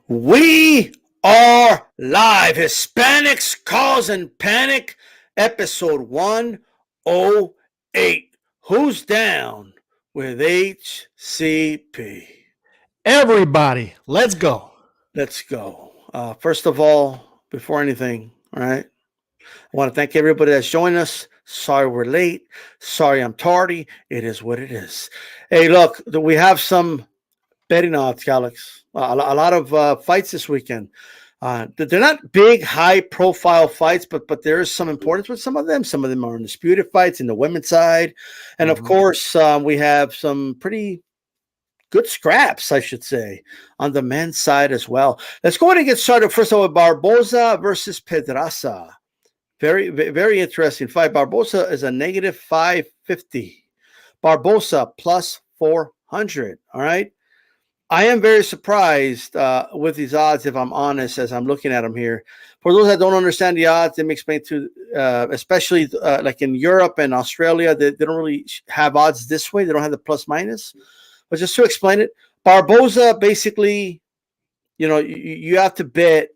We are live. Hispanics causing panic, episode 108. Who's down with HCP? Everybody, let's go. Let's go. First of all, before anything, all right, I want to thank everybody that's joined us. Sorry we're late. Sorry I'm tardy. It is what it is. Hey, look, we have some betting odds, Alex. A lot of fights this weekend. They're not big, high-profile fights, but there is some importance with some of them. Some of them are undisputed fights in the women's side. And, of course, we have some pretty good scraps, I should say, on the men's side as well. Let's go ahead and get started. First of all, Barboza versus Pedraza. Very, very interesting fight. Barboza is a negative 550. Barboza plus 400, all right? I am very surprised with these odds, if I'm honest, as I'm looking at them here. For those that don't understand the odds, let me explain to, especially like in Europe and Australia, they don't really have odds this way. They don't have the plus minus. But just to explain it, Barboza basically, you have to bet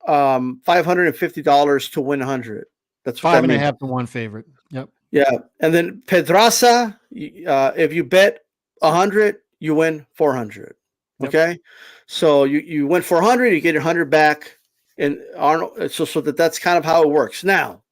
$550 to win 100. That's what 5.5 to 1 favorite. Yep. Yeah, and then Pedraza, if you bet 100, you win 400. Okay, so you win 400, you get 100 back, and Arnold. So that's kind of how it works. Now,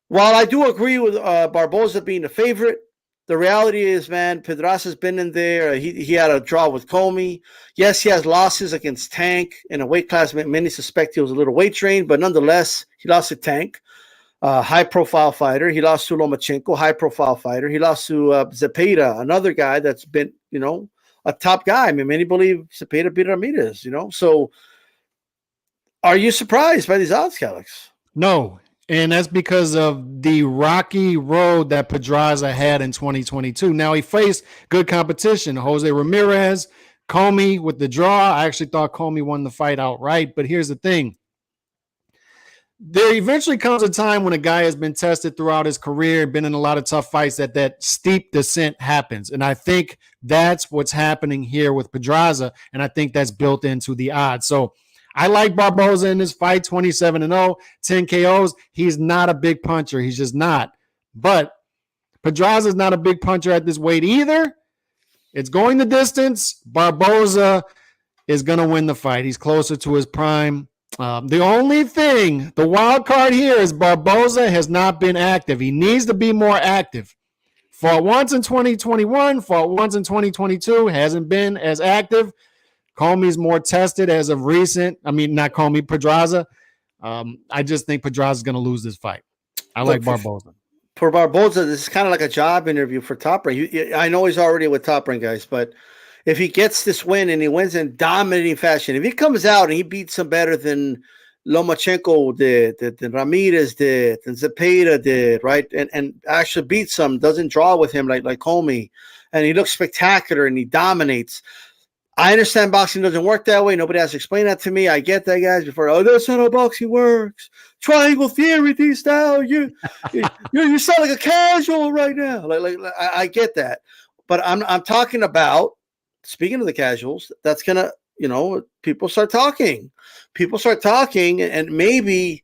while I do agree with Barboza being a favorite, the reality is, man, Pedraza's been in there. He had a draw with Comey. Yes, he has losses against Tank in a weight class. Many suspect he was a little weight trained, but nonetheless, he lost to Tank, high-profile fighter. He lost to Lomachenko, high-profile fighter. He lost to Zepeda, another guy that's been, a top guy. I mean, many believe Zepeda beat Ramirez, So are you surprised by these odds, Alex? No. And that's because of the rocky road that Pedraza had in 2022. Now he faced good competition. Jose Ramirez, Comey with the draw. I actually thought Comey won the fight outright. But here's the thing. There eventually comes a time when a guy has been tested throughout his career, been in a lot of tough fights, that steep descent happens. And I think that's what's happening here with Pedraza. And I think that's built into the odds. So I like Barboza in this fight, 27-0, 10 KOs. He's not a big puncher. He's just not. But Pedraza's not a big puncher at this weight either. It's going the distance. Barboza is going to win the fight. He's closer to his prime. The only thing, the wild card here is Barboza has not been active. He needs to be more active. Fought once in 2021, fought once in 2022, hasn't been as active. Comey's more tested as of recent. I mean, not Comey, Pedraza. I just think Pedraza's going to lose this fight. I like Barboza. For Barboza, this is kind of like a job interview for Top Rank. I know he's already with Top Rank, guys, but if he gets this win and he wins in dominating fashion, if he comes out and he beats him better than Lomachenko did, than Ramirez did, than Zepeda did, right, and actually beats him, doesn't draw with him like Comey, and he looks spectacular and he dominates. I understand boxing doesn't work that way. Nobody has to explain that to me. I get that, guys. Before, that's not how boxing works. Triangle theory, style. You sound like a casual right now. I get that, but I'm talking about. Speaking of the casuals, that's gonna, people start talking. People start talking, and maybe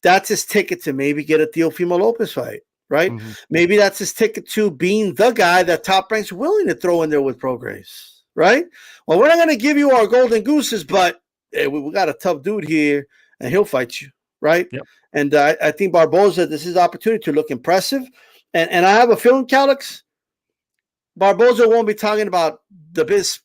that's his ticket to maybe get a Teofimo Lopez fight, right? Mm-hmm. Maybe that's his ticket to being the guy that Top Rank's willing to throw in there with Prograis, right? Well, we're not gonna give you our golden gooses, but hey, we got a tough dude here, and he'll fight you, right? Yep. And I think Barboza, this is an opportunity to look impressive, and I have a feeling, Calix, Barboza won't be talking about the biz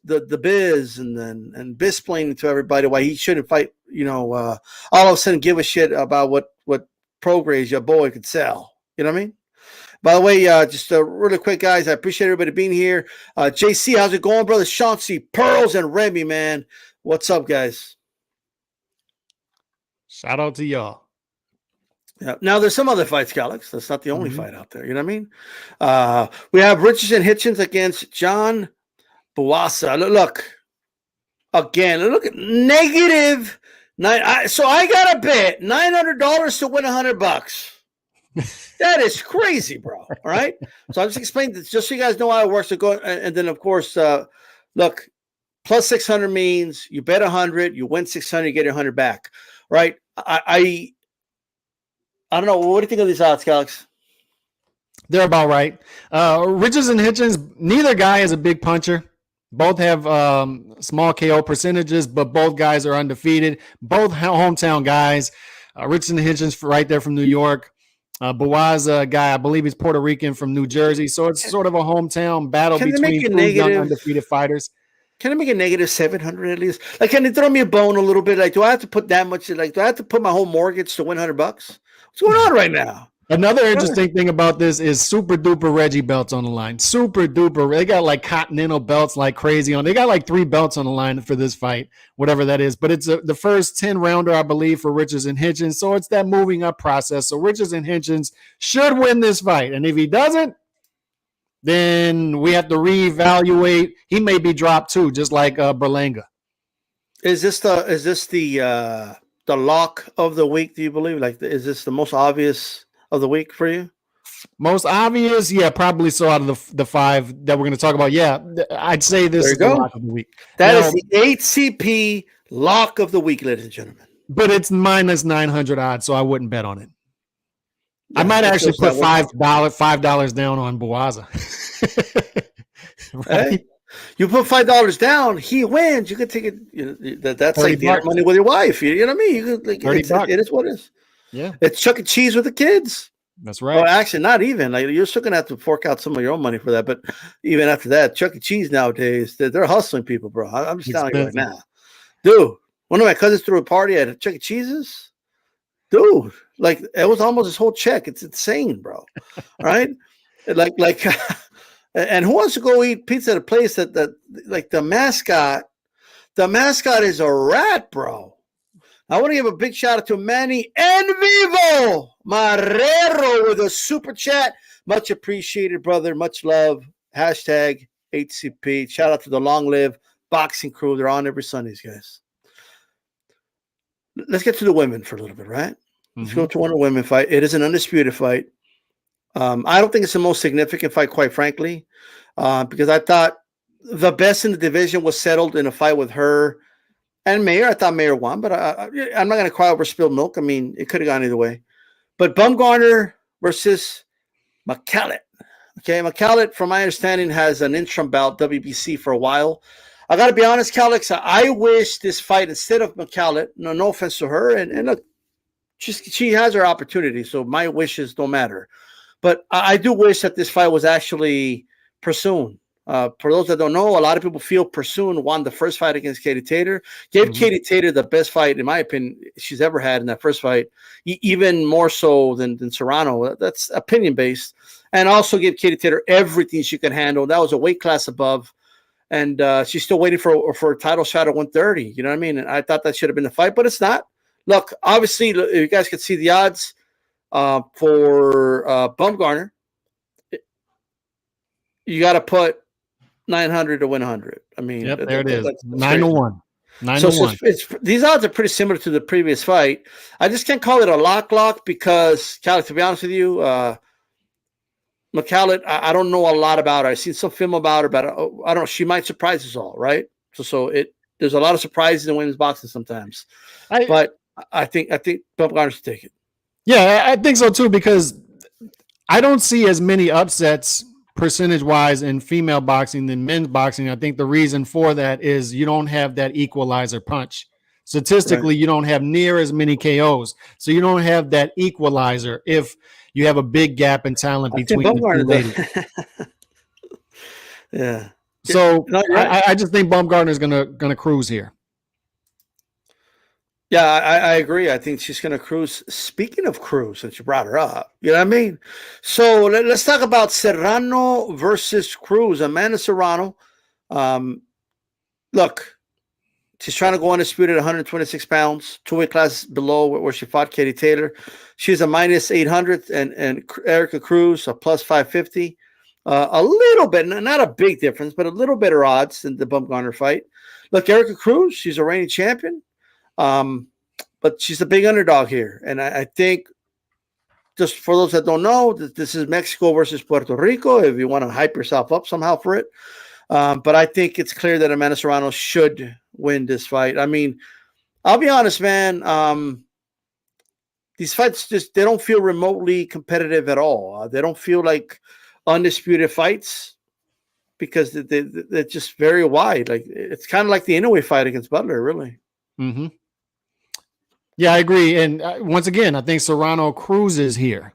and biz explaining to everybody why he shouldn't fight, all of a sudden give a shit about what Prograis your boy could sell. You know what I mean? By the way, just really quick, guys, I appreciate everybody being here. JC, how's it going, brother? Chauncey, Pearls, and Remy, man. What's up, guys? Shout out to y'all. Yeah. Now, there's some other fights, Alex. That's not the only fight out there. You know what I mean? We have Richardson Hitchens against John Buaza. Look, again, look at negative 9. So I got to bet $900 to win $100. That is crazy, bro. All right. So I'm just explaining this just so you guys know how it works. So go, and then, of course, look, plus 600 means you bet 100, you win 600, you get 100 back, right? I don't know. What do you think of these odds, Alex? They're about right. Richards and Hitchens, neither guy is a big puncher. Both have small KO percentages, but both guys are undefeated. Both hometown guys. Richards and Hitchens right there from New York. Buaza guy, I believe he's Puerto Rican from New Jersey. So it's sort of a hometown battle between two young undefeated fighters. Can I make a negative 700 at least? Like, can they throw me a bone a little bit? Like, do I have to put that much? Like, do I have to put my whole mortgage to win $100? What's going on right now? Another interesting thing about this is super duper Reggie belts on the line. Super duper. They got like Continental belts like crazy on. They got like 3 belts on the line for this fight, whatever that is. But it's the first 10 rounder, I believe, for Richards and Hitchens. So it's that moving up process. So Richards and Hitchens should win this fight. And if he doesn't, then we have to reevaluate. He may be dropped too, just like Berlanga. Is this the lock of the week? Do you believe? Like, is this the most obvious of the week for you? Most obvious, yeah, probably so. Out of the 5 that we're going to talk about, yeah, I'd say this is the lock of the week. That is the HCP lock of the week, ladies and gentlemen. But it's minus 900 odds, so I wouldn't bet on it. Yeah, I might actually put $5 down on Buaza. Right? Hey, you put $5 down, he wins. You could take it. You know, that's like the money with your wife. You know what I mean? You could, like, it is what it is. Yeah, it's Chuck E. Cheese with the kids. That's right. Well, actually, not even. Like, you're still gonna have to fork out some of your own money for that. But even after that, Chuck E. Cheese nowadays, they're hustling people, bro. I'm just telling you right now, dude. One of my cousins threw a party at Chuck E. Cheese's. Dude, like, it was almost his whole check. It's insane, bro. Right? like, and who wants to go eat pizza at a place that like the mascot is a rat, bro. I want to give a big shout out to Manny En Vivo Marrero with a super chat. Much appreciated, brother. Much love. Hashtag HCP. Shout out to the Long Live Boxing crew. They're on every Sundays, guys. Let's get to the women for a little bit, right? Let's go to one of the women fight. It is an undisputed fight. I don't think it's the most significant fight, quite frankly, because I thought the best in the division was settled in a fight with her and Mayer. I thought Mayer won, but I'm not going to cry over spilled milk. I mean, it could have gone either way. But Baumgardner versus Mekhaled. Okay, Mekhaled, from my understanding, has an interim bout, WBC, for a while. I got to be honest, Calix, I wish this fight, instead of Mekhaled, no offense to her, and look, she has her opportunity, so my wishes don't matter. But I do wish that this fight was actually Pursoon. For those that don't know, a lot of people feel Pursoon won the first fight against Katie Taylor. Gave Katie Taylor the best fight, in my opinion, she's ever had in that first fight, even more so than Serrano. That's opinion-based. And also give Katie Taylor everything she could handle. That was a weight class above. And she's still waiting for a title shot at 130. You know what I mean? And I thought that should have been the fight, but it's not. Look, obviously, you guys can see the odds for Baumgardner. You got to put 900 to win 100. I mean, yep, there it is. 9-1. 9-1. These odds are pretty similar to the previous fight. I just can't call it a lock because, Callie, to be honest with you, Mekhaled, I don't know a lot about her. I've seen some film about her, but I don't know. She might surprise us all, right? So there's a lot of surprises in women's boxing sometimes. But I think Baumgardner should take it. Yeah, I think so too, because I don't see as many upsets percentage-wise in female boxing than men's boxing. I think the reason for that is you don't have that equalizer punch. Statistically, you don't have near as many KOs. So you don't have that equalizer if you have a big gap in talent between the two ladies. Yeah. So I just think Baumgardner is gonna cruise here. Yeah, I agree. I think she's going to cruise. Speaking of cruise, since you brought her up, you know what I mean? So let's talk about Serrano versus Cruz. Amanda Serrano. Look, she's trying to go undisputed at 126 pounds, 2 weight classes below where she fought Katie Taylor. She's a minus 800, and Erica Cruz a plus 550. A little bit, not a big difference, but a little better odds than the Baumgardner fight. Look, Erica Cruz, she's a reigning champion. But she's a big underdog here. And I think, just for those that don't know, this is Mexico versus Puerto Rico, if you want to hype yourself up somehow for it. But I think it's clear that Emanuel Serrano should win this fight. I mean, I'll be honest, man. These fights they don't feel remotely competitive at all. They don't feel like undisputed fights because they're just very wide. Like it's kind of like the Inoue fight against Butler, really. Mm-hmm. Yeah, I agree. And once again, I think Serrano cruises here.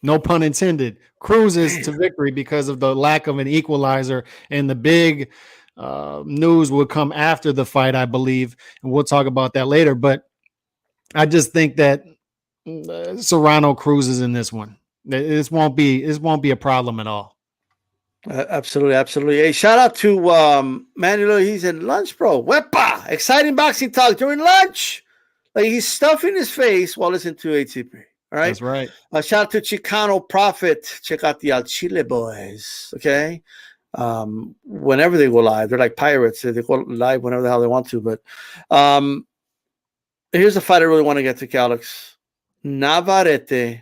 No pun intended. Cruises to victory because of the lack of an equalizer, and the big news will come after the fight, I believe, and we'll talk about that later. But I just think that Serrano cruises in this one. This won't be a problem at all. Absolutely, absolutely. Hey, shout out to Manuel. He's in lunch, bro. Wepa! Exciting boxing talk during lunch. Like he's stuffing his face while listening to HCP. All right, that's right. Shout out to Chicano Prophet. Check out the Al Chile boys. Okay, whenever they go live, they're like pirates. They go live whenever the hell they want to. But here's a fight I really want to get to, Alex. Navarrete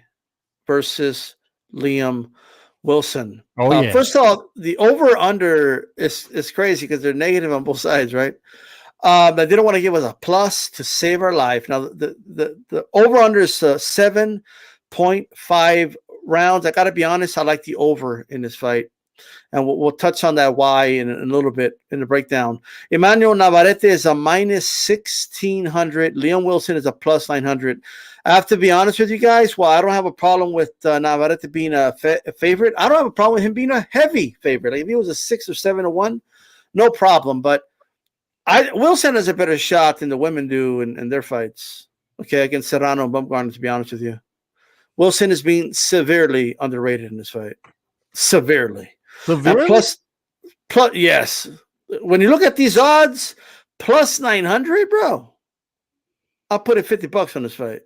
versus Liam Wilson. Oh yeah. First of all, the over/under is crazy because they're negative on both sides, right? They didn't want to give us a plus to save our life. Now the over/under is 7.5 rounds. I got to be honest, I like the over in this fight, and we'll touch on that why in a little bit in the breakdown. Emanuel Navarrete is a minus 1,600. Liam Wilson is a plus 900. I have to be honest with you guys. Well, I don't have a problem with Navarrete being a favorite. I don't have a problem with him being a heavy favorite. Like if he was a 6 or 7-1, no problem. But Wilson has a better shot than the women do in their fights. Okay, against Serrano and Baumgardner, to be honest with you. Wilson is being severely underrated in this fight. Severely. Plus, yes. When you look at these odds, plus 900, bro. I'll put it $50 on this fight.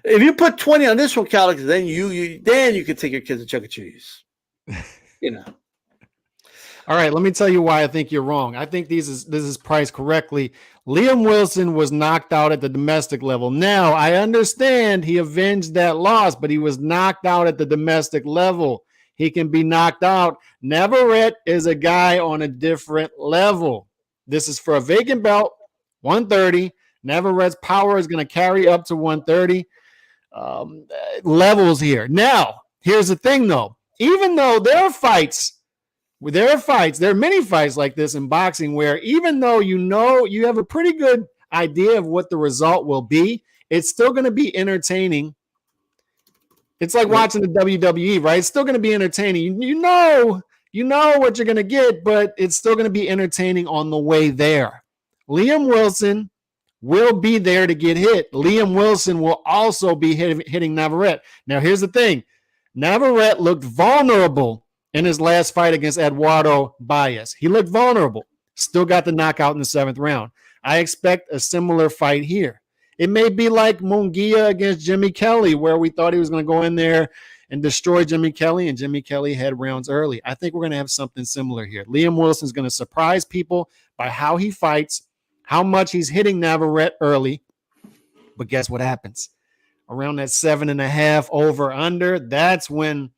If you put 20 on this one, Calix, then you can take your kids to Chuck E. Cheese. You know. All right, let me tell you why I think you're wrong. I think this is priced correctly. Liam Wilson was knocked out at the domestic level. Now, I understand he avenged that loss, but he was knocked out at the domestic level. He can be knocked out. Navarrete is a guy on a different level. This is for a vacant belt, 130. Navarrette's power is going to carry up to 130 levels here. Now, here's the thing, though. Even though there are many fights like this in boxing where even though you have a pretty good idea of what the result will be, it's still going to be entertaining. It's like watching the WWE, right? It's still going to be entertaining. You know what you're going to get, but it's still going to be entertaining on the way there. Liam Wilson will be there to get hit. Liam Wilson will also be hitting Navarrete. Now, here's the thing. Navarrete looked vulnerable in his last fight against Eduardo Baez. He looked vulnerable. Still got the knockout in the 7th round. I expect a similar fight here. It may be like Munguia against Jimmy Kelly, where we thought he was going to go in there and destroy Jimmy Kelly, and Jimmy Kelly had rounds early. I think we're going to have something similar here. Liam Wilson's going to surprise people by how he fights, how much he's hitting Navarrete early. But guess what happens? Around that 7.5 over/under, that's when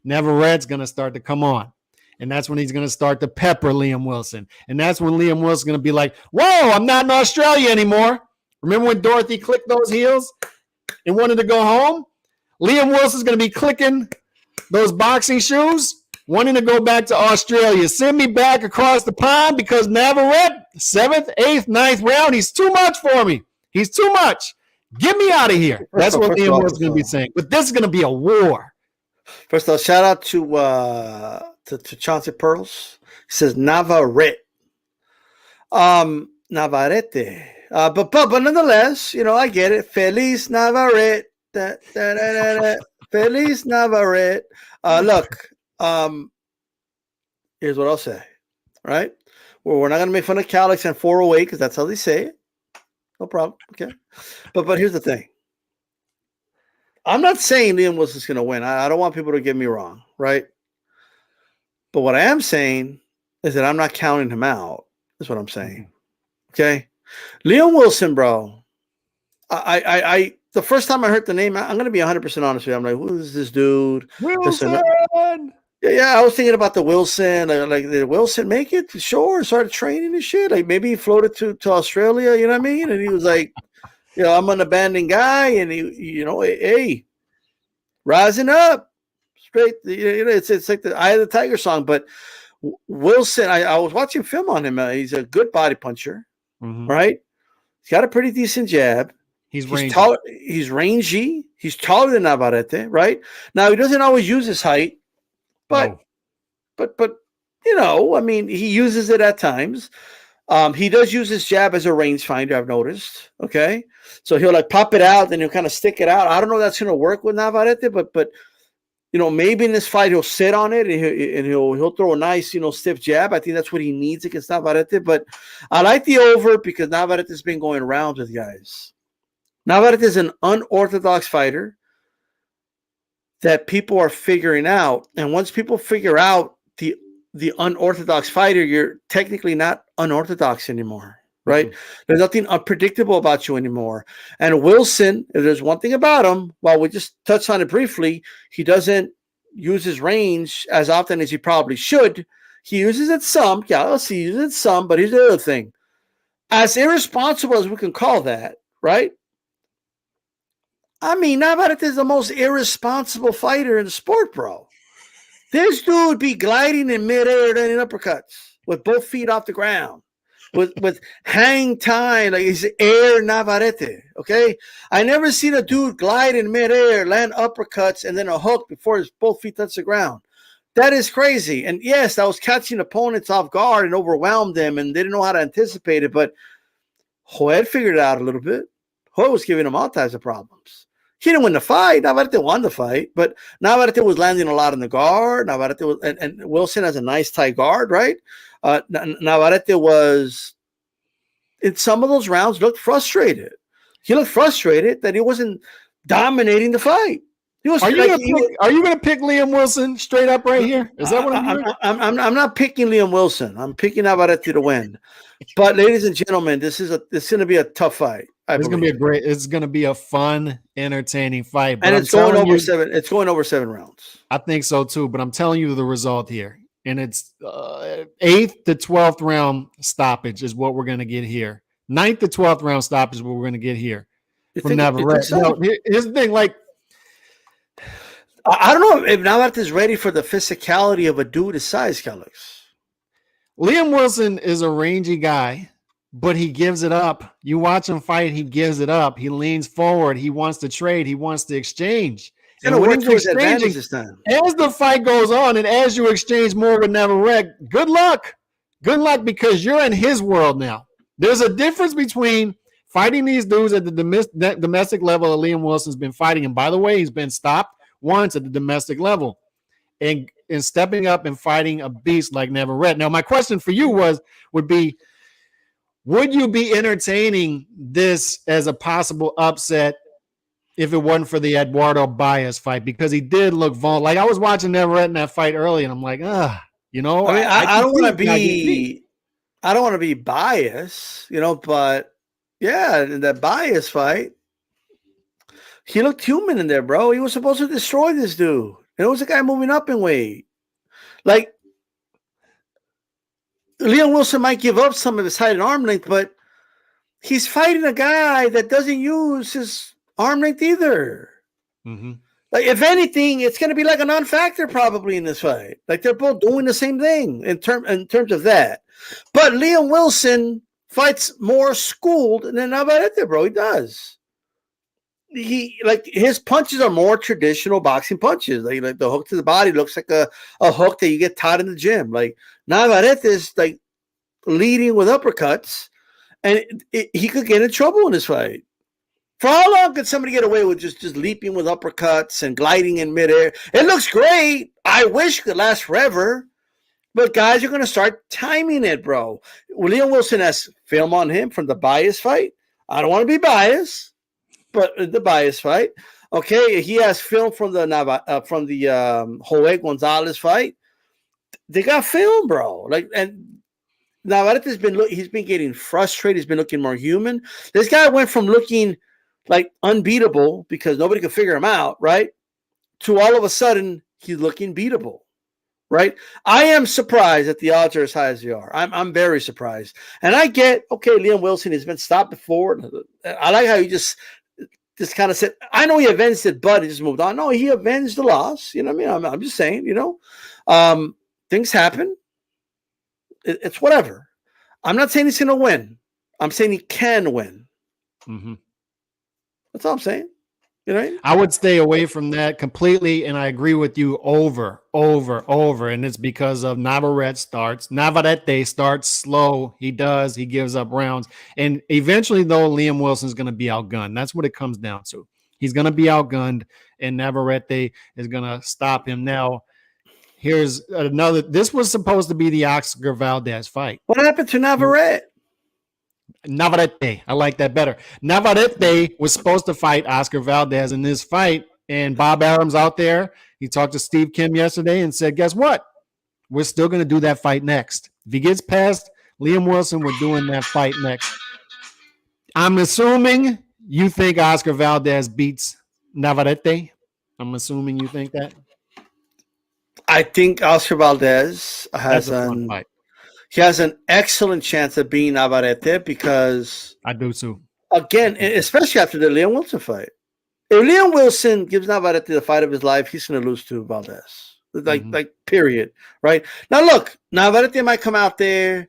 Navarrette's going to start to come on. And that's when he's going to start to pepper Liam Wilson. And that's when Liam Wilson's going to be like, whoa, I'm not in Australia anymore. Remember when Dorothy clicked those heels and wanted to go home? Liam Wilson's going to be clicking those boxing shoes, wanting to go back to Australia. Send me back across the pond because Navarrete, 7th, 8th, 9th round, he's too much for me. He's too much. Get me out of here. That's what Liam Wilson's going to be saying. But this is going to be a war. First of all, shout out to Chauncey Pearls. He says Navarrete. Navarrete. But nonetheless, I get it. Feliz Navarrete. Feliz Navarrete. Look, here's what I'll say. Right? Well, we're not going to make fun of Calix and 408 because that's how they say it. No problem. Okay. But here's the thing. I'm not saying Liam Wilson's going to win. I don't want people to get me wrong, right? But what I am saying is that I'm not counting him out. That's what I'm saying. Okay? Liam Wilson, bro. I the first time I heard the name, I'm going to be 100% honest with you. I'm like, who is this dude? Wilson! Yeah, I was thinking about the Wilson. Like, did Wilson make it? Sure, started training and shit. Like, maybe he floated to Australia. You know what I mean? And he was like, I'm an abandoned guy, and hey, rising up, straight. It's like the Eye of the Tiger song. But Wilson, I was watching film on him. He's a good body puncher, right? He's got a pretty decent jab. He's rangy. Tall. He's rangy. He's taller than Navarrete, right? Now he doesn't always use his height. But I mean, he uses it at times. He does use his jab as a rangefinder, I've noticed. Okay. So he'll like pop it out, then he'll kind of stick it out. I don't know if that's going to work with Navarrete, but maybe in this fight he'll sit on it and he'll throw a nice, stiff jab. I think that's what he needs against Navarrete. But I like the over because Navarrete has been going rounds with guys. Navarrete is an unorthodox fighter that people are figuring out. And once people figure out the unorthodox fighter, you're technically not unorthodox anymore, right? There's nothing unpredictable about you anymore. And Wilson, if there's one thing about him, while we just touched on it briefly, he doesn't use his range as often as he probably should. He uses it some. Yeah, he uses it some, but here's the other thing. As irresponsible as we can call that, right? I mean, Navarrete is the most irresponsible fighter in the sport, bro. This dude be gliding in midair and in uppercuts with both feet off the ground, with hang time, like he's air Navarrete, okay? I never seen a dude glide in midair, land uppercuts, and then a hook before his both feet touch the ground. That is crazy. And yes, that was catching opponents off guard and overwhelmed them, and they didn't know how to anticipate it, but Joel figured it out a little bit. Joel was giving him all types of problems. He didn't win the fight. Navarrete won the fight, but Navarrete was landing a lot in the guard. Navarrete was, and Wilson has a nice tight guard, right? Navarrete was, in some of those rounds, looked frustrated. He looked frustrated that he wasn't dominating the fight. He was. Are you going to pick Liam Wilson straight up right here? Is that what I'm doing? I'm not picking Liam Wilson. I'm picking Navarrete to win. But ladies and gentlemen, this is going to be a tough fight. It's going to be a fun, entertaining fight. But it's going over 7. It's going over 7 rounds. I think so too. But I'm telling you the result here, and it's 8th to 12th round stoppage is what we're going to get here. 9th to 12th round stoppage is what we're going to get here from Navarrete. So? Here's the thing, like. I don't know if Navarrete is ready for the physicality of a dude his size, Kellex. Liam Wilson is a rangy guy, but he gives it up. You watch him fight, he gives it up. He leans forward. He wants to trade. He wants to exchange. And when he's exchanging, this time. As the fight goes on and as you exchange more with Navarrete, good luck. Good luck because you're in his world now. There's a difference between fighting these dudes at the domestic level that Liam Wilson's been fighting. And by the way, he's been stopped once at the domestic level. And stepping up and fighting a beast like Navarrete. Now, my question for you would you be entertaining this as a possible upset if it wasn't for the Eduardo Baez fight? Because he did look vulnerable. Like, I was watching Navarrete in that fight early, and I'm like, I mean, I don't want to be biased, but yeah, in that Baez fight, he looked human in there, bro. He was supposed to destroy this dude. And it was a guy moving up in weight. Like, Liam Wilson might give up some of his height and arm length, but he's fighting a guy that doesn't use his arm length either. Mm-hmm. Like, if anything, it's going to be like a non-factor probably in this fight. Like, they're both doing the same thing in terms of that. But Liam Wilson fights more schooled than Navarrete, bro. He does. His punches are more traditional boxing punches. Like the hook to the body looks like a hook that you get taught in the gym. Like Navarrete is like leading with uppercuts, and he could get in trouble in this fight. For how long could somebody get away with just leaping with uppercuts and gliding in midair? It looks great. I wish it could last forever. But guys are going to start timing it, bro. Liam Wilson has film on him from the Baez fight. I don't want to be biased. But the Baez fight, okay, he has film from the Joel Gonzalez fight. They got film, bro. Like, and Navarrete he's been getting frustrated. He's been looking more human. This guy went from looking like unbeatable because nobody could figure him out, right? To all of a sudden he's looking beatable. right? I am surprised that the odds are as high as they are. I'm very surprised. And I get, okay, Liam Wilson has been stopped before. I like how you just kind of said, I know he avenged it, but he just moved on. No, he avenged the loss. You know what I mean? I'm just saying, things happen. It's whatever. I'm not saying he's going to win. I'm saying he can win. Mm-hmm. That's all I'm saying. You know what I mean? I would stay away from that completely, and I agree with you over, and it's because of Navarrete starts slow. He gives up rounds, and eventually, though, Liam Wilson's going to be outgunned. That's what it comes down to. He's going to be outgunned, and Navarrete is going to stop him. Now, here's another. This was supposed to be the Oscar Valdez fight. What happened to Navarrete? Navarrete. I like that better. Navarrete was supposed to fight Oscar Valdez in this fight, and Bob Arum's out there. He talked to Steve Kim yesterday and said, guess what? We're still going to do that fight next. If he gets past Liam Wilson, we're doing that fight next. I'm assuming you think Oscar Valdez beats Navarrete. I'm assuming you think that. I think Oscar Valdez has he has an excellent chance of being Navarrete because I do too. Again, especially after the Liam Wilson fight. If Liam Wilson gives Navarrete the fight of his life, he's going to lose to Valdez. Like period. Right? Now, look, Navarrete might come out there.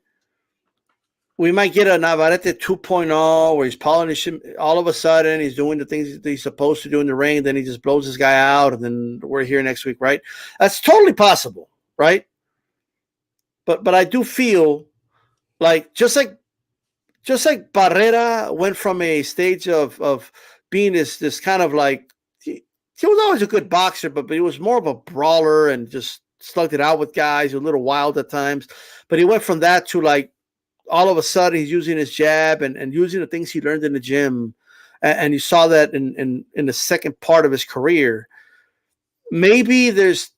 We might get a Navarrete 2.0 where he's polishing all of a sudden. He's doing the things that he's supposed to do in the ring. Then he just blows this guy out. And then we're here next week, right? That's totally possible, right? But I do feel like just like Barrera went from a stage of being this kind of like he was always a good boxer, but he was more of a brawler and just slugged it out with guys, a little wild at times. But he went from that to like all of a sudden he's using his jab and using the things he learned in the gym. And you saw that in the second part of his career. Maybe there's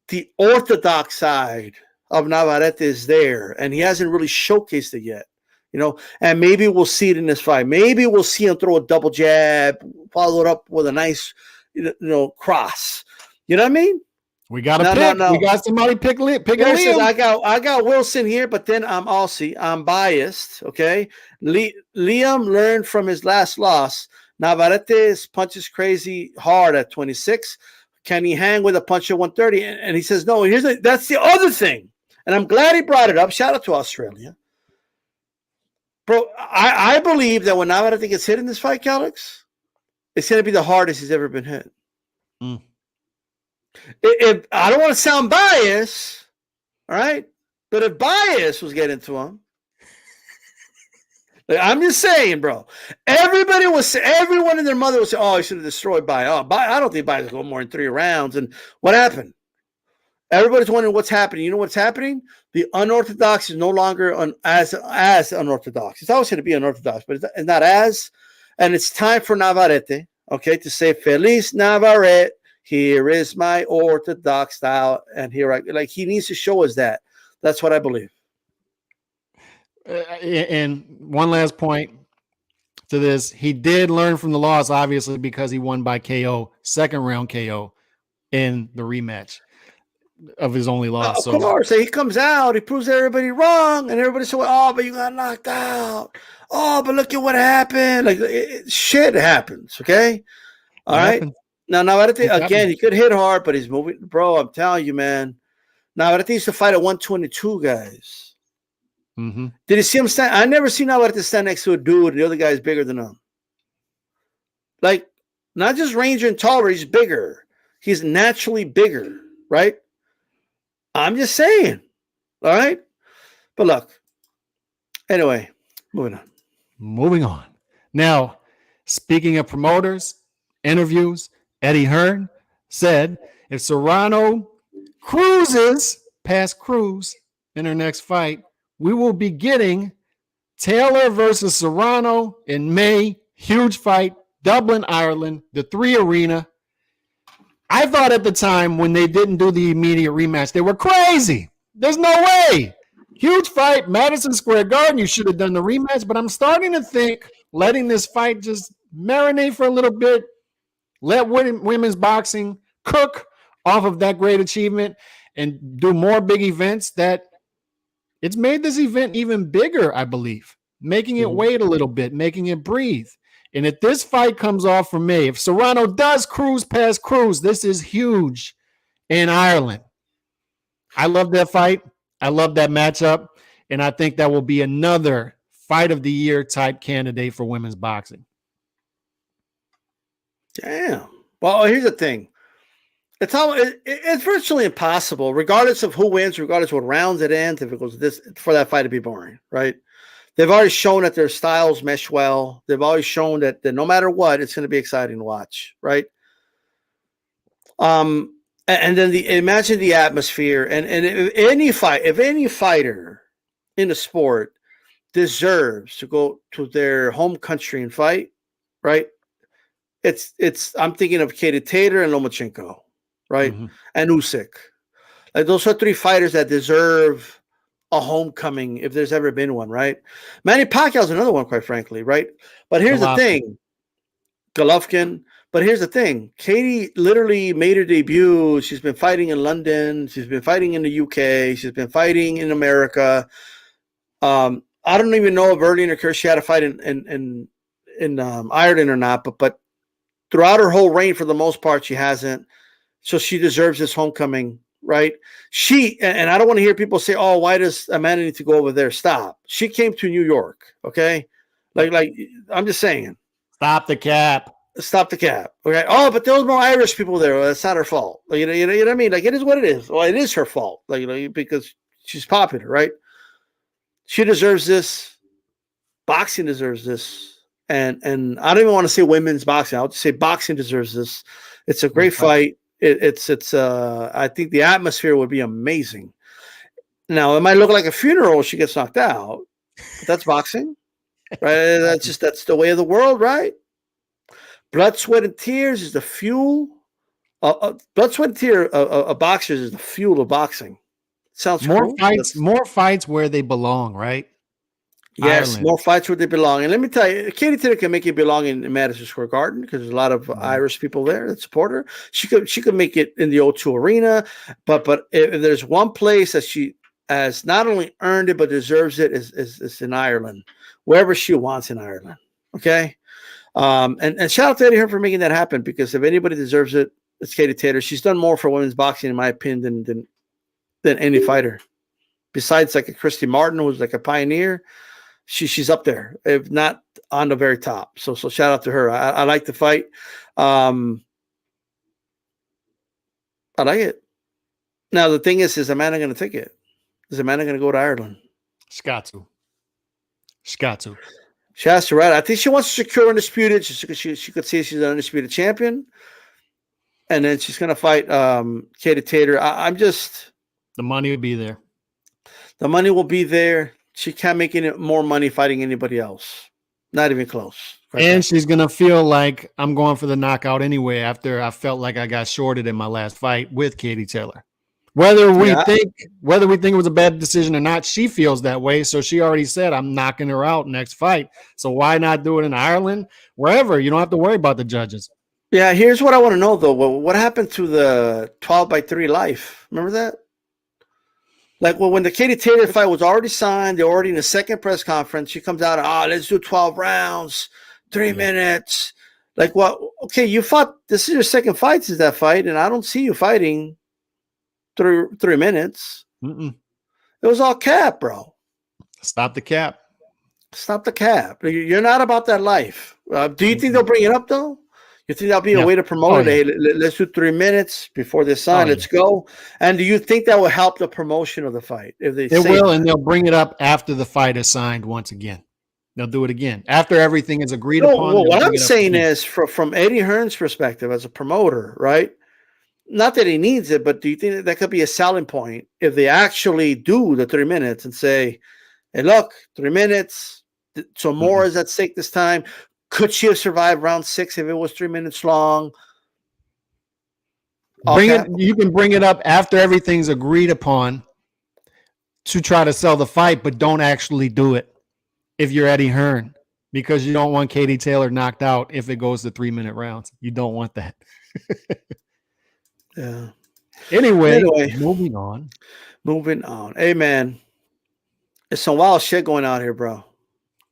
the orthodox side of Navarrete is there, and he hasn't really showcased it yet, and maybe we'll see it in this fight. Maybe we'll see him throw a double jab, followed up with a nice, cross. You know what I mean? We got to pick. No. We got somebody pick Liam. I got Wilson here, but then I'm biased. Okay, Liam learned from his last loss. Navarrete punches crazy hard at 26. Can he hang with a punch at 130? And he says no. That's the other thing. And I'm glad he brought it up. Shout out to Australia. Bro, I believe that when Navarrete gets hit in this fight, Alex, it's going to be the hardest he's ever been hit. Mm. If I don't want to sound biased, all right? But if bias was getting to him, I'm just saying, bro. Everyone and their mother would say, "Oh, he should have destroyed Baez." I don't think Baez will go more than 3 rounds. And what happened? Everybody's wondering what's happening. You know what's happening? The unorthodox is no longer as unorthodox. It's always going to be unorthodox, but it's not as. And it's time for Navarrete, okay, to say Feliz Navarrete. Here is my orthodox style, and he needs to show us that. That's what I believe. And one last point to this: he did learn from the loss, obviously, because he won by KO, second round KO in the rematch of his only loss. Of course, so he comes out, he proves everybody wrong, and everybody says, "Oh, but you got knocked out. Oh, but look at what happened." Shit happens, okay? All right. Now, Navarrete, again, he could hit hard, but he's moving. Bro, I'm telling you, man. Navarrete used to fight at 122, guys. Mm-hmm. Did you see him stand? I never seen Navarrete stand next to a dude, and the other guy is bigger than him. Like, not just ranger and taller, he's bigger. He's naturally bigger, right? I'm just saying. All right? But look. Anyway, moving on. Now, speaking of promoters, interviews, Eddie Hearn said if Serrano cruises past Cruz in her next fight, we will be getting Taylor versus Serrano in May. Huge fight, Dublin, Ireland, the 3 Arena. I thought at the time when they didn't do the immediate rematch, they were crazy. There's no way. Huge fight, Madison Square Garden. You should have done the rematch, but I'm starting to think letting this fight just marinate for a little bit, let women's boxing cook off of that great achievement, and do more big events, that it's made this event even bigger, I believe, making it wait a little bit, making it breathe. And if this fight comes off for me, if Serrano does cruise past Cruz, this is huge in Ireland. I love that fight. I love that matchup. And I think that will be another fight of the year type candidate for women's boxing. Damn. Well, here's the thing. It's virtually impossible, regardless of who wins, regardless of what rounds it ends, if it goes this, for that fight to be boring, right? They've already shown that their styles mesh well. They've always shown that no matter what, it's going to be exciting to watch, right? And then imagine the atmosphere, and if any fighter in the sport deserves to go to their home country and fight, right? I'm thinking of Katie Taylor and Lomachenko, right? And Usyk. Like, those are three fighters that deserve a homecoming if there's ever been one, right? Manny Pacquiao's another one, quite frankly, right? But here's the thing. Golovkin. But here's the thing. Katie literally made her debut. She's been fighting in London. She's been fighting in the UK. She's been fighting in America. I don't even know if early in her career she had a fight in Ireland or not, but throughout her whole reign, for the most part, she hasn't. So she deserves this homecoming, right? And I don't want to hear people say, "Oh, why does Amanda need to go over there?" Stop. She came to New York, okay? Like I'm just saying. Stop the cap. Stop the cap. Okay. Oh, but there was more Irish people there. Well, that's not her fault. Like, you know what I mean? Like, it is what it is. Well, it is her fault. Like, because she's popular, right? She deserves this. Boxing deserves this. And I don't even want to say women's boxing. I'll just say boxing deserves this. It's a great fight. I think the atmosphere would be amazing. Now, it might look like a funeral when she gets knocked out, but that's boxing, right? That's the way of the world, right? Blood, sweat, and tears is the fuel. Blood, sweat, and tears of boxers is the fuel of boxing. Sounds more fights, more fights where they belong, right? Yes, Ireland. More fights where they belong. And let me tell you, Katie Taylor can make it belong in Madison Square Garden because there's a lot of Irish people there that support her. She could make it in the O2 Arena, but if there's one place that she has not only earned it but deserves it is in Ireland, wherever she wants in Ireland. Okay. And shout out to Eddie Hearn for making that happen, because if anybody deserves it, it's Katie Taylor. She's done more for women's boxing, in my opinion, than any fighter. Besides like a Christy Martin, who's like a pioneer, she's up there, if not on the very top. So shout out to her. I like the fight. I like it. Now the thing is Amanda going to take it? Is Amanda going to go to Ireland? She's got to. She has to, right? I think she wants to secure undisputed. She could say she's an undisputed champion. And then she's going to fight Katie Taylor. I'm just... The money would be there. The money will be there. She can't make any more money fighting anybody else. Not even close. And she's going to feel like I'm going for the knockout anyway after I felt like I got shorted in my last fight with Katie Taylor. Whether we think it was a bad decision or not, she feels that way. So she already said, I'm knocking her out next fight. So why not do it in Ireland? Wherever. You don't have to worry about the judges. Yeah, here's what I want to know, though. What happened to the 12-by-3 life? Remember that? Like, when the Katie Taylor fight was already signed, they're already in the second press conference. She comes out, let's do 12 rounds, 3 minutes. Like, what? Okay, you fought. This is your second fight since that fight, and I don't see you fighting 3 minutes. It was all cap, bro. Stop the cap. Stop the cap. You're not about that life. Do you think they'll bring it up, though? You think that'll be a way to promote it? Hey, let's do 3 minutes before they sign. Let's go. And do you think that will help the promotion of the fight? If they will, and they'll bring it up after the fight is signed once again. They'll do it again after everything is agreed upon. Well, what I'm saying is, from Eddie Hearn's perspective as a promoter, right? Not that he needs it, but do you think that could be a selling point if they actually do the 3 minutes and say, "Hey, look, 3 minutes. So more is at stake this time." Could she have survived round 6 if it was 3 minutes long? You can bring it up after everything's agreed upon to try to sell the fight, but don't actually do it if you're Eddie Hearn, because you don't want Katie Taylor knocked out if it goes to 3 minute rounds. You don't want that. Yeah. Anyway, Anyway, moving on. Hey, man, there's some wild shit going on here, bro.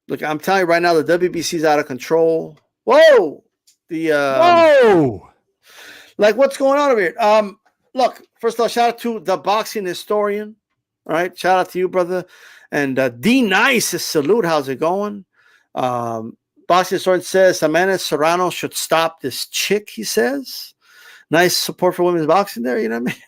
Look, I'm telling you right now, the WBC's out of control. Whoa! Whoa! Like, what's going on over here? Look, first of all, shout out to the boxing historian. All right, shout out to you, brother. And D Nice, salute. How's it going? Boxing historian says Emanuel Serrano should stop this chick. He says, nice support for women's boxing there. You know what I mean?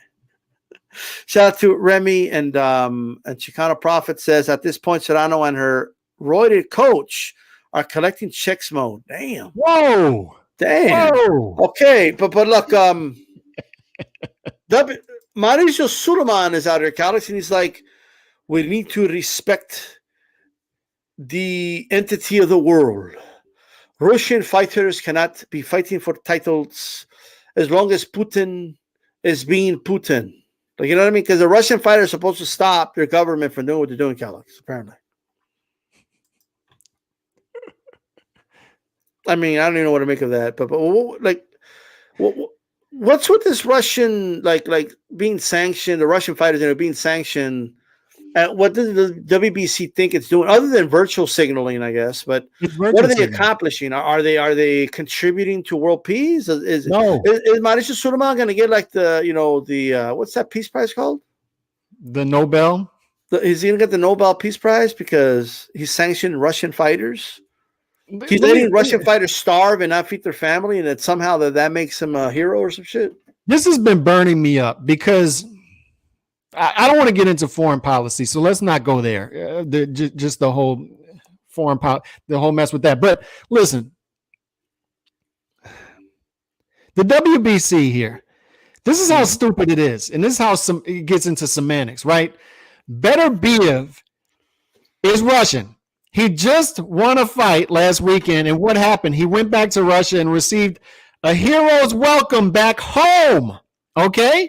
Shout out to Remy and Chicano Prophet says at this point Serrano and her roided coach are collecting checks mode. Damn. Whoa. Damn. Whoa. Okay, but look, Mauricio Suleiman is out here, Calix, and he's like, we need to respect the entity of the world. Russian fighters cannot be fighting for titles as long as Putin is being Putin. Like, you know what I mean? Because the Russian fighters are supposed to stop your government from doing what they're doing, Calix, apparently. I mean, I don't even know what to make of that. But like, what's with this Russian, like being sanctioned, the Russian fighters that are being sanctioned? What does the WBC think it's doing, other than virtual signaling, I guess? But what are they accomplishing? Are they contributing to world peace? Is Mauricio Suleiman going to get like the what's that peace prize called? The Nobel? Is he going to get the Nobel Peace Prize because he's sanctioned Russian fighters? He's letting Russian fighters starve and not feed their family, and that somehow that makes him a hero or some shit? This has been burning me up because I don't want to get into foreign policy, so let's not go there. Just the whole foreign policy, the whole mess with that. But listen, the WBC here, this is how stupid it is, and this is how it gets into semantics, right? Beterbiev is Russian. He just won a fight last weekend, and what happened? He went back to Russia and received a hero's welcome back home, okay?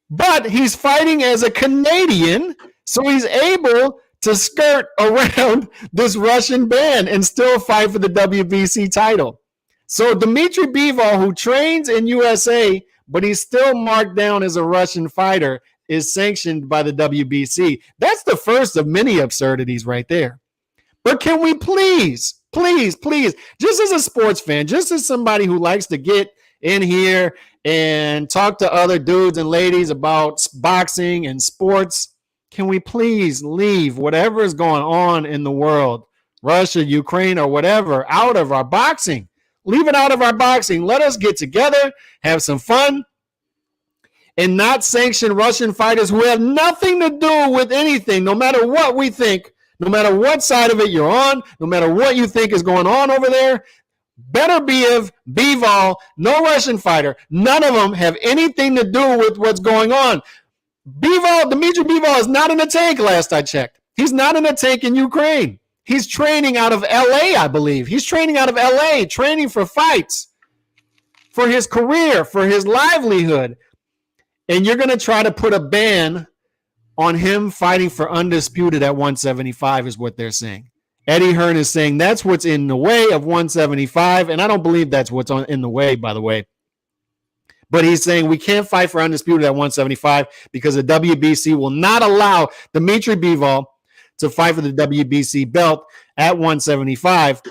But he's fighting as a Canadian, so he's able to skirt around this Russian ban and still fight for the WBC title. So Dmitry Bivol, who trains in USA, but he's still marked down as a Russian fighter, is sanctioned by the WBC. That's the first of many absurdities right there. But can we please, just as a sports fan, just as somebody who likes to get in here and talk to other dudes and ladies about boxing and sports, can we please leave whatever is going on in the world, Russia, Ukraine, or whatever, out of our boxing? Leave it out of our boxing. Let us get together, have some fun, and not sanction Russian fighters who have nothing to do with anything, no matter what we think. No matter what side of it you're on, no matter what you think is going on over there, Bivol, no Russian fighter, none of them have anything to do with what's going on. Dmitry Bivol is not in a tank last I checked. He's not in a tank in Ukraine. He's training out of LA, I believe. He's training out of LA, training for fights, for his career, for his livelihood. And you're going to try to put a ban on him fighting for undisputed at 175 is what they're saying. Eddie Hearn is saying that's what's in the way of 175, and I don't believe that's what's in the way, by the way. But he's saying we can't fight for undisputed at 175 because the WBC will not allow Dmitry Bivol to fight for the WBC belt at 175.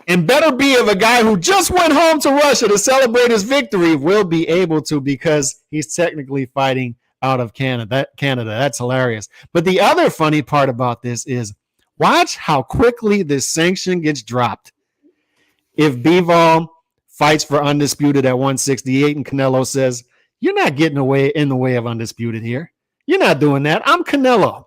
And Beterbiev, a guy who just went home to Russia to celebrate his victory, will be able to because he's technically fighting out of Canada. That's hilarious. But the other funny part about this is watch how quickly this sanction gets dropped. If Bivol fights for undisputed at 168 and Canelo says, you're not getting in the way of undisputed here. You're not doing that. I'm Canelo.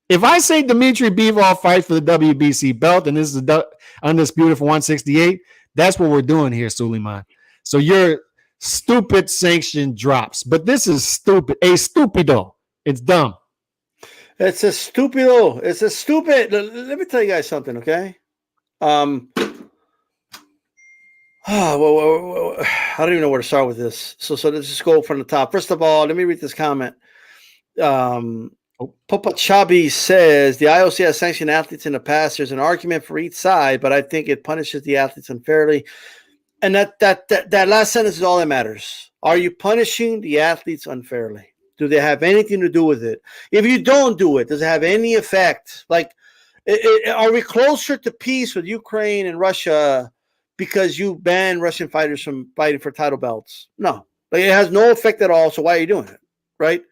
If I say Dmitry Bivol fights for the WBC belt and this is the undisputed for 168, that's what we're doing here, Suleiman. So you're stupid sanction drops, but this is stupid. A stupido. It's dumb. It's a stupido. It's a stupid. Let me tell you guys something, okay? I don't even know where to start with this. So let's just go from the top. First of all, let me read this comment. Popa Chabi says the IOC has sanctioned athletes in the past. There's an argument for each side, but I think it punishes the athletes unfairly. And that last sentence is all that matters. Are you punishing the athletes unfairly? Do they have anything to do with it? If you don't do it, does it have any effect? Like, are we closer to peace with Ukraine and Russia because you ban Russian fighters from fighting for title belts? No. Like, it has no effect at all, so why are you doing it, right?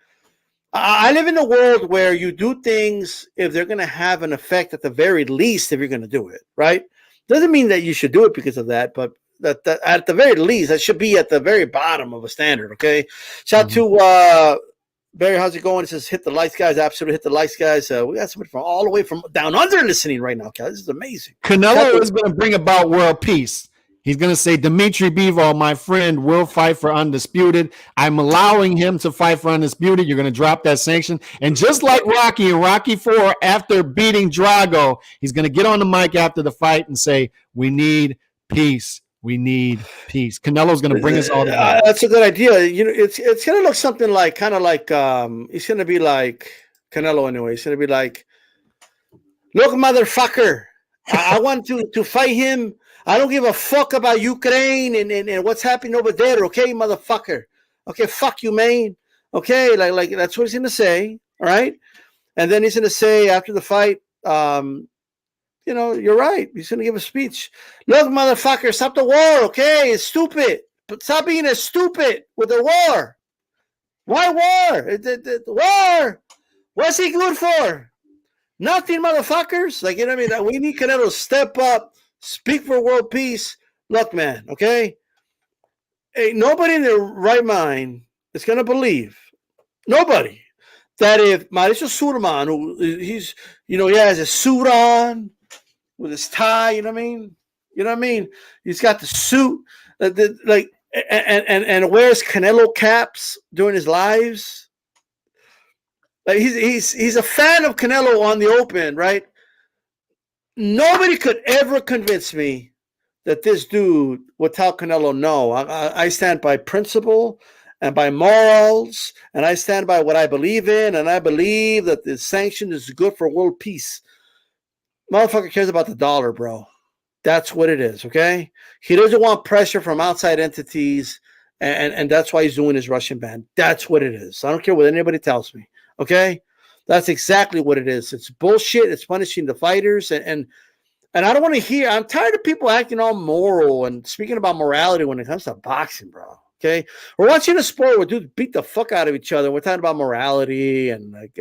I live in a world where you do things if they're going to have an effect at the very least if you're going to do it, right? Doesn't mean that you should do it because of that, but that at the very least, that should be at the very bottom of a standard, okay? Shout to Barry, how's it going? It says, hit the likes, guys. Absolutely hit the likes, guys. We got somebody from all the way from down under listening right now, guys. This is amazing. Canelo is going to bring about world peace. He's going to say, Dimitri Bivol, my friend, will fight for undisputed. I'm allowing him to fight for undisputed. You're going to drop that sanction. And just like Rocky in Rocky IV, after beating Drago, he's going to get on the mic after the fight and say, we need peace. We need peace. Canelo's going to bring us all together. That's a good idea. You know, it's going to look something like, kind of like, he's going to be like Canelo anyway. He's going to be like, look, motherfucker, I want to fight him. I don't give a fuck about Ukraine and what's happening over there, okay, motherfucker? Okay, fuck you, man. Okay, like that's what he's gonna say, all right? And then he's gonna say after the fight, you know, you're right. He's gonna give a speech. Look, motherfucker, stop the war, okay? It's stupid. But stop being as stupid with the war. Why war? The war. What's he good for? Nothing, motherfuckers. Like, you know what I mean? We need Canelo to step up. Speak for world peace. Look, man, okay? Hey, nobody in their right mind is going to believe, nobody, that if Mauricio Surman, who he's, you know, he has a suit on with his tie, you know what I mean? You know what I mean? He's got the suit, like, and wears Canelo caps during his lives. Like, he's a fan of Canelo on the open, right? Nobody could ever convince me that this dude would tell Canelo no. I stand by principle and by morals, and I stand by what I believe in, and I believe that the sanction is good for world peace. Motherfucker cares about the dollar, bro. That's what it is, okay? He doesn't want pressure from outside entities, and that's why he's doing his Russian ban. That's what it is. I don't care what anybody tells me, okay? That's exactly what it is. It's bullshit. It's punishing the fighters. And I don't want to hear, I'm tired of people acting all moral and speaking about morality when it comes to boxing, bro. Okay. We're watching a sport where dudes beat the fuck out of each other. We're talking about morality and like,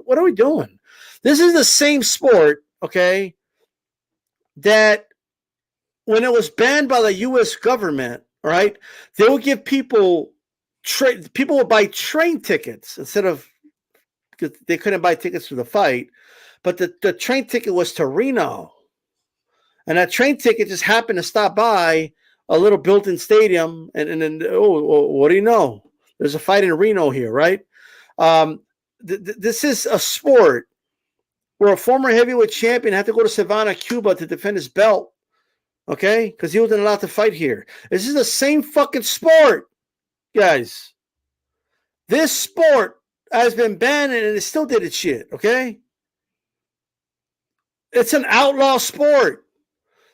what are we doing? This is the same sport, okay, that when it was banned by the U.S. government, all right, they would give people would buy train tickets instead of, because they couldn't buy tickets for the fight, but the train ticket was to Reno. And that train ticket just happened to stop by a little built-in stadium, and then, what do you know? There's a fight in Reno here, right? This is a sport where a former heavyweight champion had to go to Savannah, Cuba to defend his belt, okay? Because he wasn't allowed to fight here. This is the same fucking sport, guys. This sport has been banned and it still did its shit, okay? It's an outlaw sport.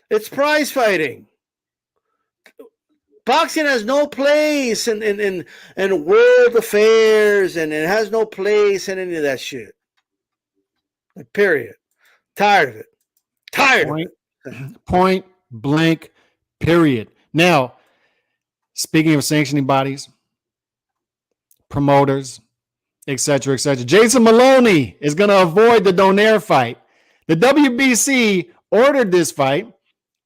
It's prize fighting. Boxing has no place in world affairs, and it has no place in any of that shit. Like, period. Tired of it. Tired of it. Point blank, period. Now, speaking of sanctioning bodies, promoters, etc., etc. Jason Maloney is going to avoid the Donaire fight. The WBC ordered this fight,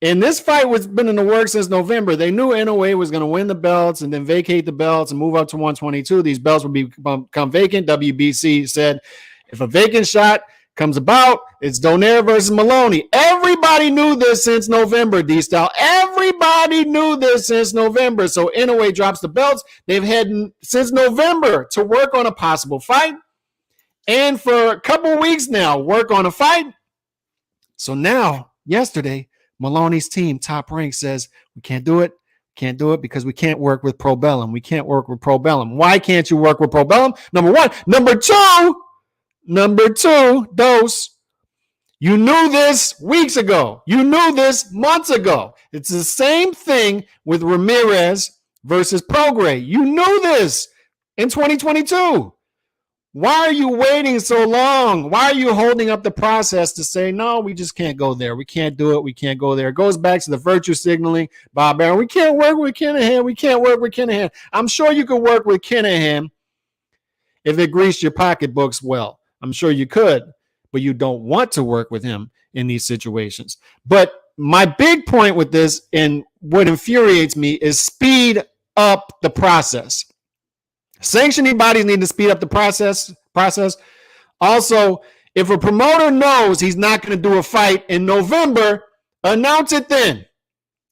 and this fight was been in the works since November. They knew NOA was going to win the belts and then vacate the belts and move up to 122. These belts would become vacant. WBC said, if a vacant shot comes about, it's Donaire versus Maloney. Everybody knew this since November, D-Style. Everybody knew this since November. So NOA drops the belts. They've had since November to work on a possible fight. And for a couple of weeks now, work on a fight. So now, yesterday, Maloney's team, Top Rank, says, we can't do it. Can't do it because we can't work with Pro Bellum. We can't work with Pro Bellum. Why can't you work with Pro Bellum? Number one. Number two, Dose, you knew this weeks ago. You knew this months ago. It's the same thing with Ramirez versus Prograis. You knew this in 2022. Why are you waiting so long? Why are you holding up the process to say, no, we just can't go there. We can't do it. We can't go there. It goes back to the virtue signaling. Bob Aaron, we can't work with Kinahan. We can't work with Kinahan. I'm sure you could work with Kinahan if it greased your pocketbooks well. I'm sure you could, but you don't want to work with him in these situations. But my big point with this and what infuriates me is speed up the process. Sanctioning bodies need to speed up the process. Also, if a promoter knows he's not going to do a fight in November, announce it then.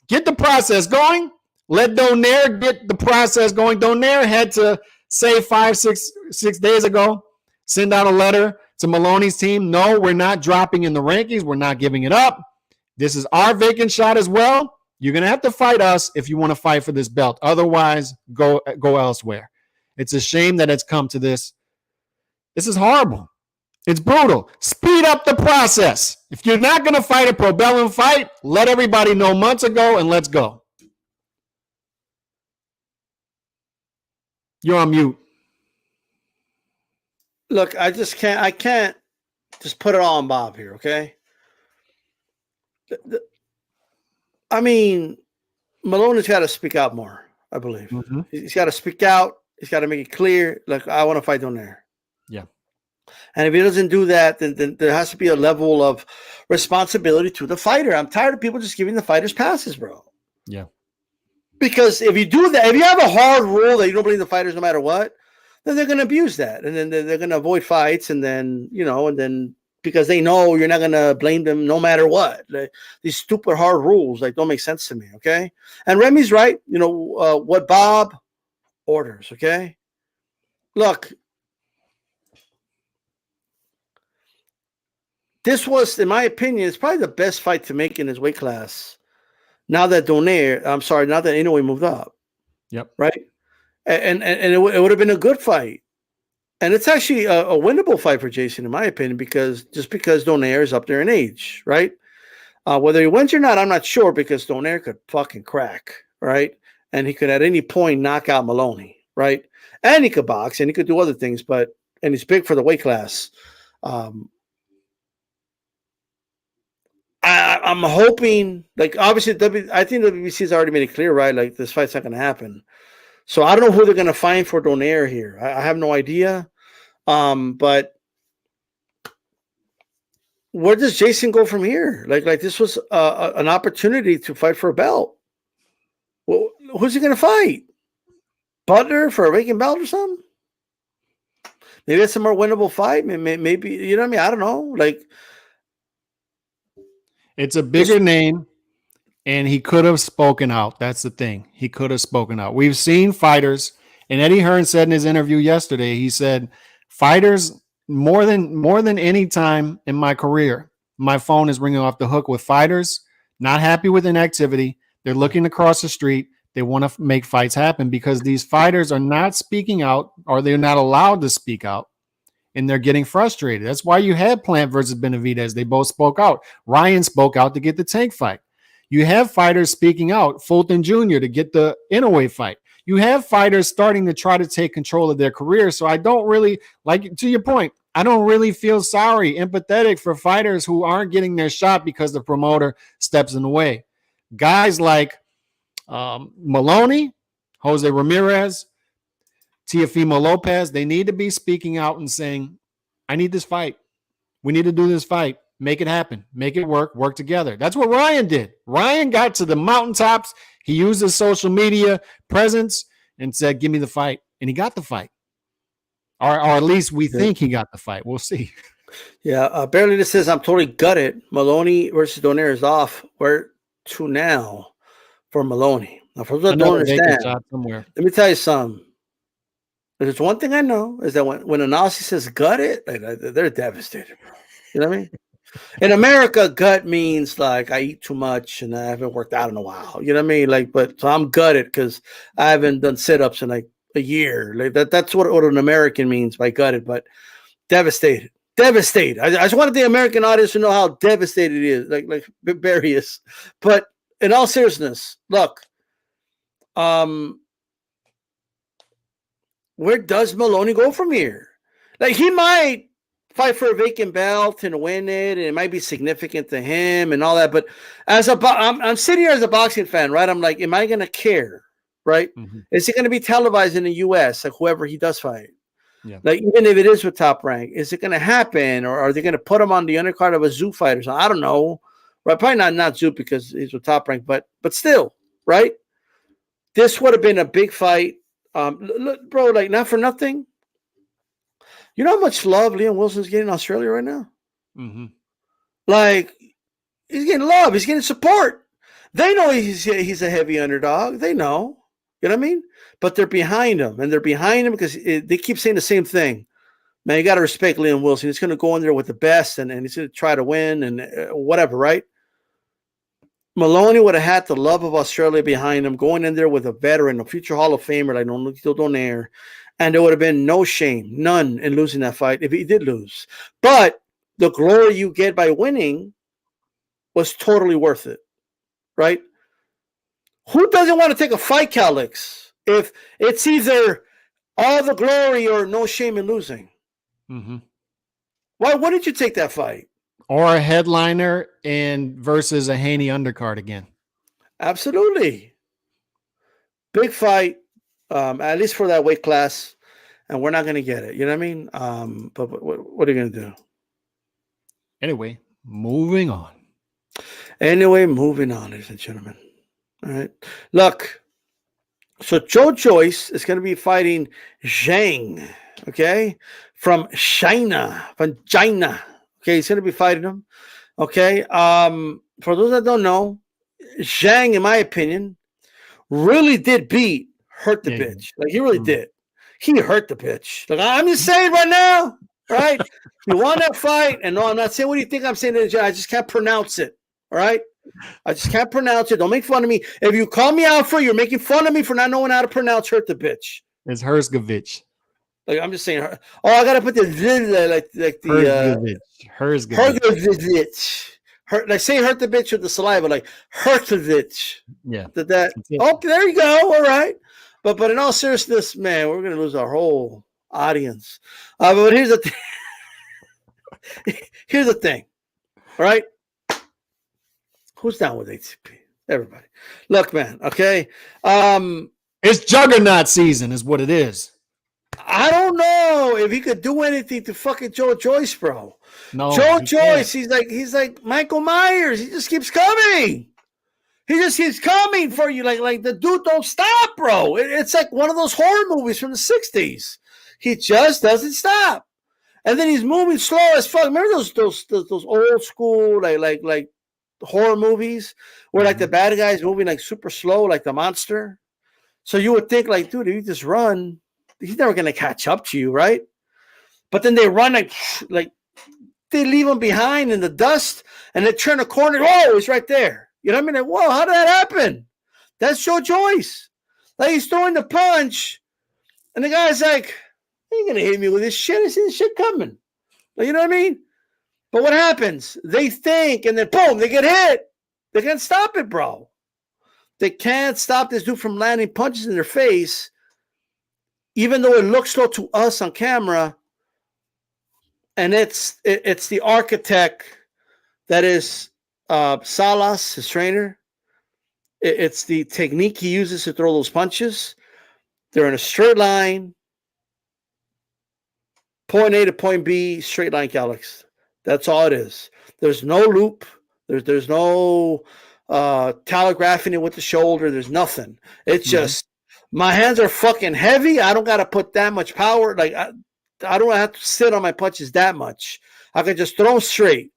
Get the process going. Let Donaire get the process going. Donaire had to say 6 days ago, send out a letter to Maloney's team. No, we're not dropping in the rankings. We're not giving it up. This is our vacant shot as well. You're going to have to fight us if you want to fight for this belt. Otherwise, go elsewhere. It's a shame that it's come to this. This is horrible. It's brutal. Speed up the process. If you're not going to fight a Probellum fight, let everybody know months ago and let's go. You're on mute. Look, I can't just put it all on Bob here, okay? I mean, Maloney's got to speak out more, I believe. Mm-hmm. He's got to speak out. He's got to make it clear, like, I want to fight Donaire. Yeah. And if he doesn't do that, then there has to be a level of responsibility to the fighter. I'm tired of people just giving the fighters passes, bro. Yeah. Because if you do that, if you have a hard rule that you don't believe the fighters no matter what, then they're going to abuse that. And then they're going to avoid fights. And then, because they know you're not going to blame them no matter what. Like, these stupid hard rules, don't make sense to me, okay? And Remy's right. What Bob orders, okay? Look, this was, in my opinion, it's probably the best fight to make in his weight class. Now that Inoue moved up. Yep. Right? And it would have been a good fight. And it's actually a winnable fight for Jason, in my opinion, because Donaire is up there in age, right? Whether he wins or not, I'm not sure, because Donaire could fucking crack, right? And he could at any point knock out Maloney, right? And he could box and he could do other things, and he's big for the weight class. I'm hoping, obviously, I think WBC has already made it clear, right? Like, this fight's not going to happen. So I don't know who they're going to find for Donaire here. I have no idea. But where does Jason go from here? Like this was an opportunity to fight for a belt. Well, who's he going to fight? Butler for a vacant belt or something? Maybe it's a more winnable fight. Maybe, you know what I mean? I don't know. It's a bigger name, and he could have spoken out. That's the thing. He could have spoken out. We've seen fighters, and Eddie Hearn said in his interview yesterday, he said, fighters, more than any time in my career, my phone is ringing off the hook with fighters not happy with inactivity. They're looking across the street. They want to make fights happen because these fighters are not speaking out, or they're not allowed to speak out. And they're getting frustrated. That's why you had Plant versus Benavidez. They both spoke out. Ryan spoke out to get the Tank fight. You have fighters speaking out, Fulton Jr. to get the Inoue fight. You have fighters starting to try to take control of their career. So I don't really, to your point, I don't really feel sorry, empathetic for fighters who aren't getting their shot because the promoter steps in the way. Guys like Maloney, Jose Ramirez, Teofimo Lopez, they need to be speaking out and saying, I need this fight. We need to do this fight. Make it happen. Make it work together. That's what Ryan did. Ryan got to the mountaintops. He used his social media presence and said, give me the fight. And he got the fight. Or at least we think he got the fight. We'll see. Yeah, barely this says, I'm totally gutted. Maloney versus Donaire is off. Where to now for Maloney? Now, for those that don't understand, let me tell you something. There's one thing I know is that when a Nazi says gut it, they're devastated, bro. You know what I mean? In America, gut means I eat too much and I haven't worked out in a while. You know what I mean? So I'm gutted because I haven't done sit-ups in a year. That's what an American means by gutted, but devastated. Devastated. I just wanted the American audience to know how devastated it is, like Barry is. But in all seriousness, look, where does Maloney go from here? Like, he might fight for a vacant belt and win it, and it might be significant to him and all that. But I'm sitting here as a boxing fan, right? I'm like, am I going to care, right? Mm-hmm. Is it going to be televised in the U.S., like whoever he does fight? Yeah. Like, even if it is with Top Rank, is it going to happen, or are they going to put him on the undercard of a Zoo fight or something? I don't know. Right? Probably not Zoo because he's with Top Rank, but still, right? This would have been a big fight. Look, bro, like, not for nothing. You know how much love Liam Wilson's getting in Australia right now? Mm-hmm. Like, he's getting love. He's getting support. They know he's a heavy underdog. They know. You know what I mean? But they're behind him. And they're behind him because they keep saying the same thing. Man, you got to respect Liam Wilson. He's going to go in there with the best, and he's going to try to win and whatever, right? Maloney would have had the love of Australia behind him, going in there with a veteran, a future Hall of Famer like Nonito Donaire. And there would have been no shame, none, in losing that fight if he did lose. But the glory you get by winning was totally worth it, right? Who doesn't want to take a fight, Calix, if it's either all the glory or no shame in losing? Mm-hmm. Why wouldn't you take that fight? Or a headliner versus a Haney undercard again. Absolutely. Big fight. At least for that weight class, and we're not going to get it. You know what I mean? But what are you going to do? Anyway, moving on, ladies and gentlemen. All right. Look, so Joe Joyce is going to be fighting Zhang, okay, from China. Okay, he's going to be fighting him. Okay. For those that don't know, Zhang, in my opinion, really did hurt the bitch. Like, he really did. He hurt the bitch. Like, I'm just saying right now, right? You won that fight, and no, I'm not saying what do you think I'm saying. I just can't pronounce it. All right? I just can't pronounce it. Don't make fun of me. If you call me out for it, you're making fun of me for not knowing how to pronounce hurt the bitch. It's Herzgovich. Like, I'm just saying. I gotta put the like the Herzgovich. Like, say hurt the bitch with the saliva, like Hertovich. Yeah. Okay, there you go. All right. But in all seriousness, man, we're gonna lose our whole audience. But here's the thing. Here's the thing. All right. Who's down with HCP? Everybody. Look, man, okay. It's juggernaut season, is what it is. I don't know if he could do anything to fucking Joe Joyce, bro. No, Joe Joyce, he's like Michael Myers. He just keeps coming. He just keeps coming for you. Like the dude don't stop, bro. It's like one of those horror movies from the 60s. He just doesn't stop. And then he's moving slow as fuck. Remember those old school like horror movies where like the bad guy's moving like super slow, like the monster? So you would think, like, dude, if you just run, he's never gonna catch up to you, right? But then they run like they leave him behind in the dust, and they turn a corner. Oh, he's right there. You know what I mean? Like, whoa, how did that happen? That's Joe Joyce. Like, he's throwing the punch, and the guy's like, he ain't gonna hit me with this shit. I see this shit coming. Like, you know what I mean? But what happens? They think, and then boom, they get hit. They can't stop it, bro. They can't stop this dude from landing punches in their face, even though it looks slow to us on camera. And it's the architect that is Salas, his trainer. It's the technique he uses to throw those punches. They're in a straight line, point A to point B, straight line, Calix. That's all it is. There's no loop. There's no telegraphing it with the shoulder. There's nothing. It's just, my hands are fucking heavy. I don't got to put that much power. Like, I don't have to sit on my punches that much. I can just throw straight.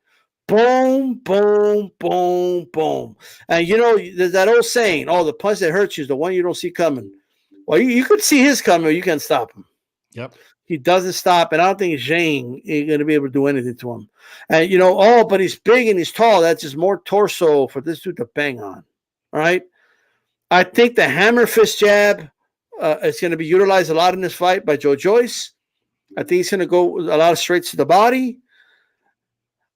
Boom, boom, boom, boom. And, you know, there's that old saying, oh, the punch that hurts you is the one you don't see coming. Well, you could see his coming, or you can't stop him. Yep. He doesn't stop, and I don't think Zhang is going to be able to do anything to him. And, you know, but he's big and he's tall. That's just more torso for this dude to bang on. All right? I think the hammer fist jab is going to be utilized a lot in this fight by Joe Joyce. I think he's going to go a lot of straights to the body.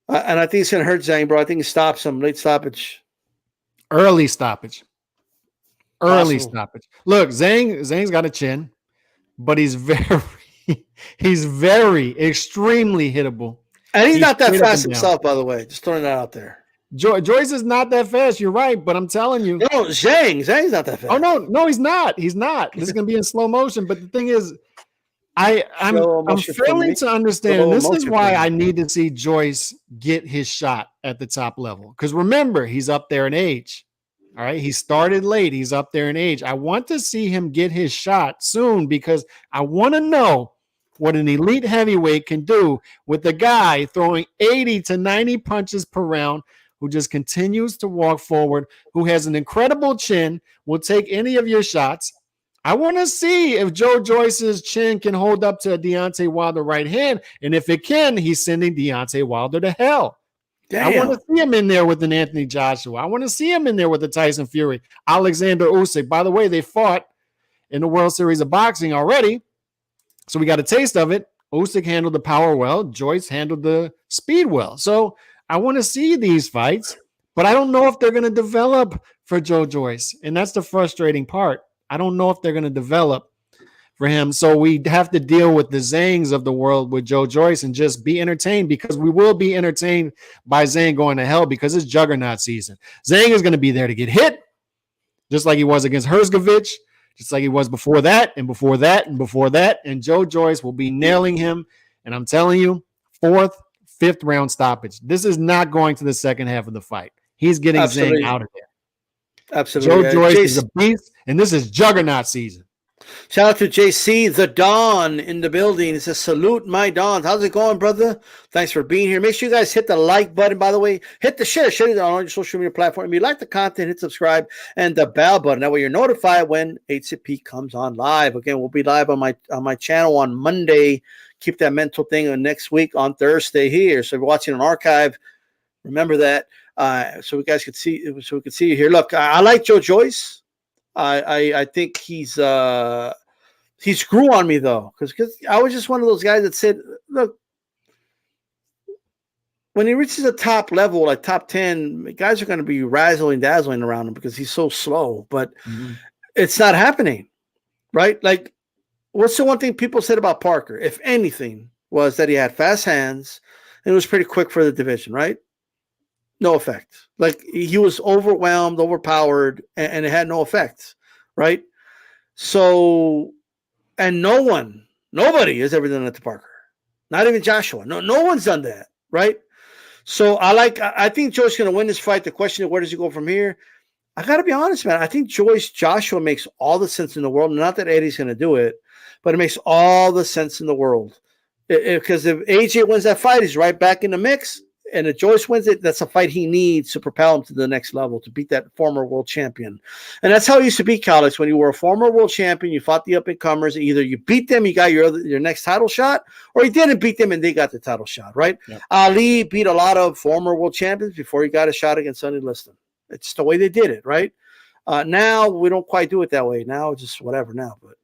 And I think he's going to hurt Zhang, bro. I think he stops him. Late stoppage. Early stoppage. Look, Zhang's got a chin. but he's very extremely hittable. And he's not that straight up fast and down. himself, by the way. Just throwing that out there. Joyce is not that fast. You're right, but I'm telling you. No, Zhang's not that fast. Oh no, he's not. He's not. This is gonna be in slow motion. But the thing is, I'm failing to understand. And this is why I need to see Joyce get his shot at the top level. Because remember, he's up there in age. All right. He started late. He's up there in age. I want to see him get his shot soon because I want to know what an elite heavyweight can do with a guy throwing 80 to 90 punches per round, who just continues to walk forward, who has an incredible chin, will take any of your shots. I want to see if Joe Joyce's chin can hold up to a Deontay Wilder right hand. And if it can, he's sending Deontay Wilder to hell. Damn. I want to see him in there with an Anthony Joshua. I want to see him in there with a Tyson Fury. Alexander Usyk. By the way, they fought in the World Series of Boxing already. So we got a taste of it. Usyk handled the power well. Joyce handled the speed well. So I want to see these fights, but I don't know if they're going to develop for Joe Joyce. And that's the frustrating part. I don't know if they're going to develop for him. So we have to deal with the Zangs of the world with Joe Joyce and just be entertained, because we will be entertained by Zang going to hell because it's juggernaut season. Zang is going to be there to get hit, just like he was against Herzgovich, just like he was before that and before that and before that. And Joe Joyce will be nailing him. And I'm telling you, 4th, 5th round stoppage. This is not going to the second half of the fight. He's getting Zang out of there. Absolutely. Joe Joyce is a beast, and this is juggernaut season. Shout out to JC, the Don in the building. He says, salute my Dons. How's it going, brother? Thanks for being here. Make sure you guys hit the like button, by the way. Hit the share it on all your social media platform. If you like the content, hit subscribe and the bell button. That way you're notified when HCP comes on live. Again, we'll be live on my channel on Monday. Keep that mental thing on next week on Thursday here. So if you're watching an archive, remember that. So we guys could see, so we could see you here. Look, I like Joe Joyce. I think he grew on me though, because I was just one of those guys that said, look, when he reaches the top level, like top 10, guys are going to be razzling dazzling around him because he's so slow. But it's not happening, right? Like, what's the one thing people said about Parker, if anything, was that he had fast hands and it was pretty quick for the division, right? No effect. Like, he was overwhelmed, overpowered, and it had no effect, right? So, and nobody has ever done that to Parker. Not even Joshua. No one's done that, right? So I think Joyce is going to win this fight. The question is, where does he go from here? I got to be honest, man. I think Joshua makes all the sense in the world. Not that Eddie's going to do it, but it makes all the sense in the world. Because if AJ wins that fight, he's right back in the mix. And if Joyce wins it, that's a fight he needs to propel him to the next level, to beat that former world champion. And that's how it used to be, Calix. When you were a former world champion, you fought the up-and-comers. Either you beat them, you got your next title shot, or you didn't beat them and they got the title shot, right? Yep. Ali beat a lot of former world champions before he got a shot against Sonny Liston. It's the way they did it, right? Now we don't quite do it that way. Now it's just whatever now. But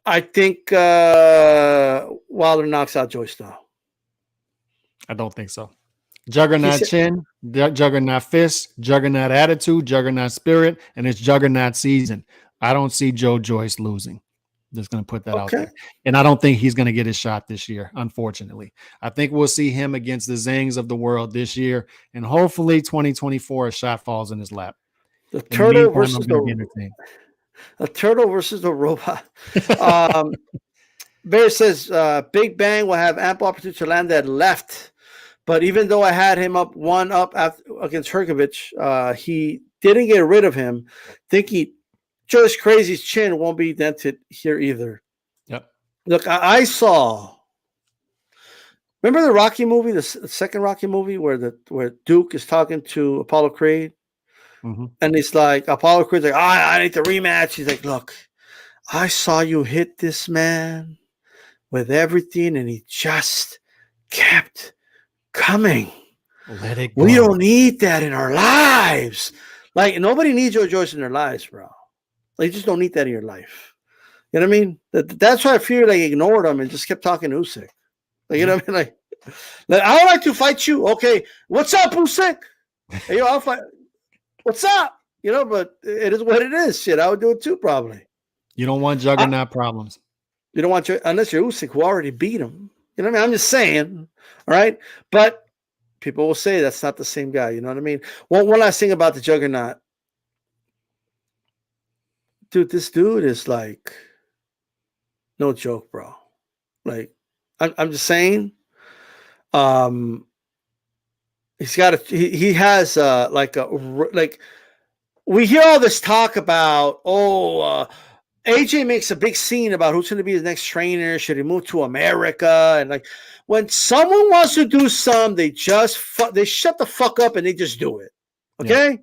I think Wilder knocks out Joyce, though. I don't think so. Juggernaut chin, juggernaut fist, juggernaut attitude, juggernaut spirit, and it's juggernaut season. I don't see Joe Joyce losing. Just going to put that out there. And I don't think he's going to get his shot this year, unfortunately. I think we'll see him against the Zangs of the world this year, and hopefully 2024 a shot falls in his lap. The turtle versus the robot. Bear says Big Bang will have ample opportunity to land that left. But even though I had him up against Herkovich, he didn't get rid of him. Joyce Crazy's chin won't be dented here either. Yep. Look, I saw. Remember the Rocky movie, the second Rocky movie, where Duke is talking to Apollo Creed, and he's like, Apollo Creed's like, I need the rematch. He's like, look, I saw you hit this man with everything, and he just kept coming. Let it go. We don't need that in our lives. Like, nobody needs Joe Joyce in their lives, bro. Like, you just don't need that in your life. You know what I mean? That's why I feel like ignored him and just kept talking to Usyk. Like, you know what I mean? Like, I would like to fight you. Okay, what's up, Usyk? Hey, I'll fight. What's up? You know, but it is what it is. Shit, I would do it too, probably. You don't want juggernaut problems. You don't want unless you're Usyk, who already beat him. You know what I mean? I'm just saying, all right? But people will say that's not the same guy. You know what I mean? One last thing about the juggernaut. Dude, this dude is like no joke, bro. Like, I'm just saying, he's got he has like we hear all this talk about AJ makes a big scene about who's going to be his next trainer. Should he move to America? And like when someone wants to do something, they just they shut the fuck up and they just do it. Okay. Yeah.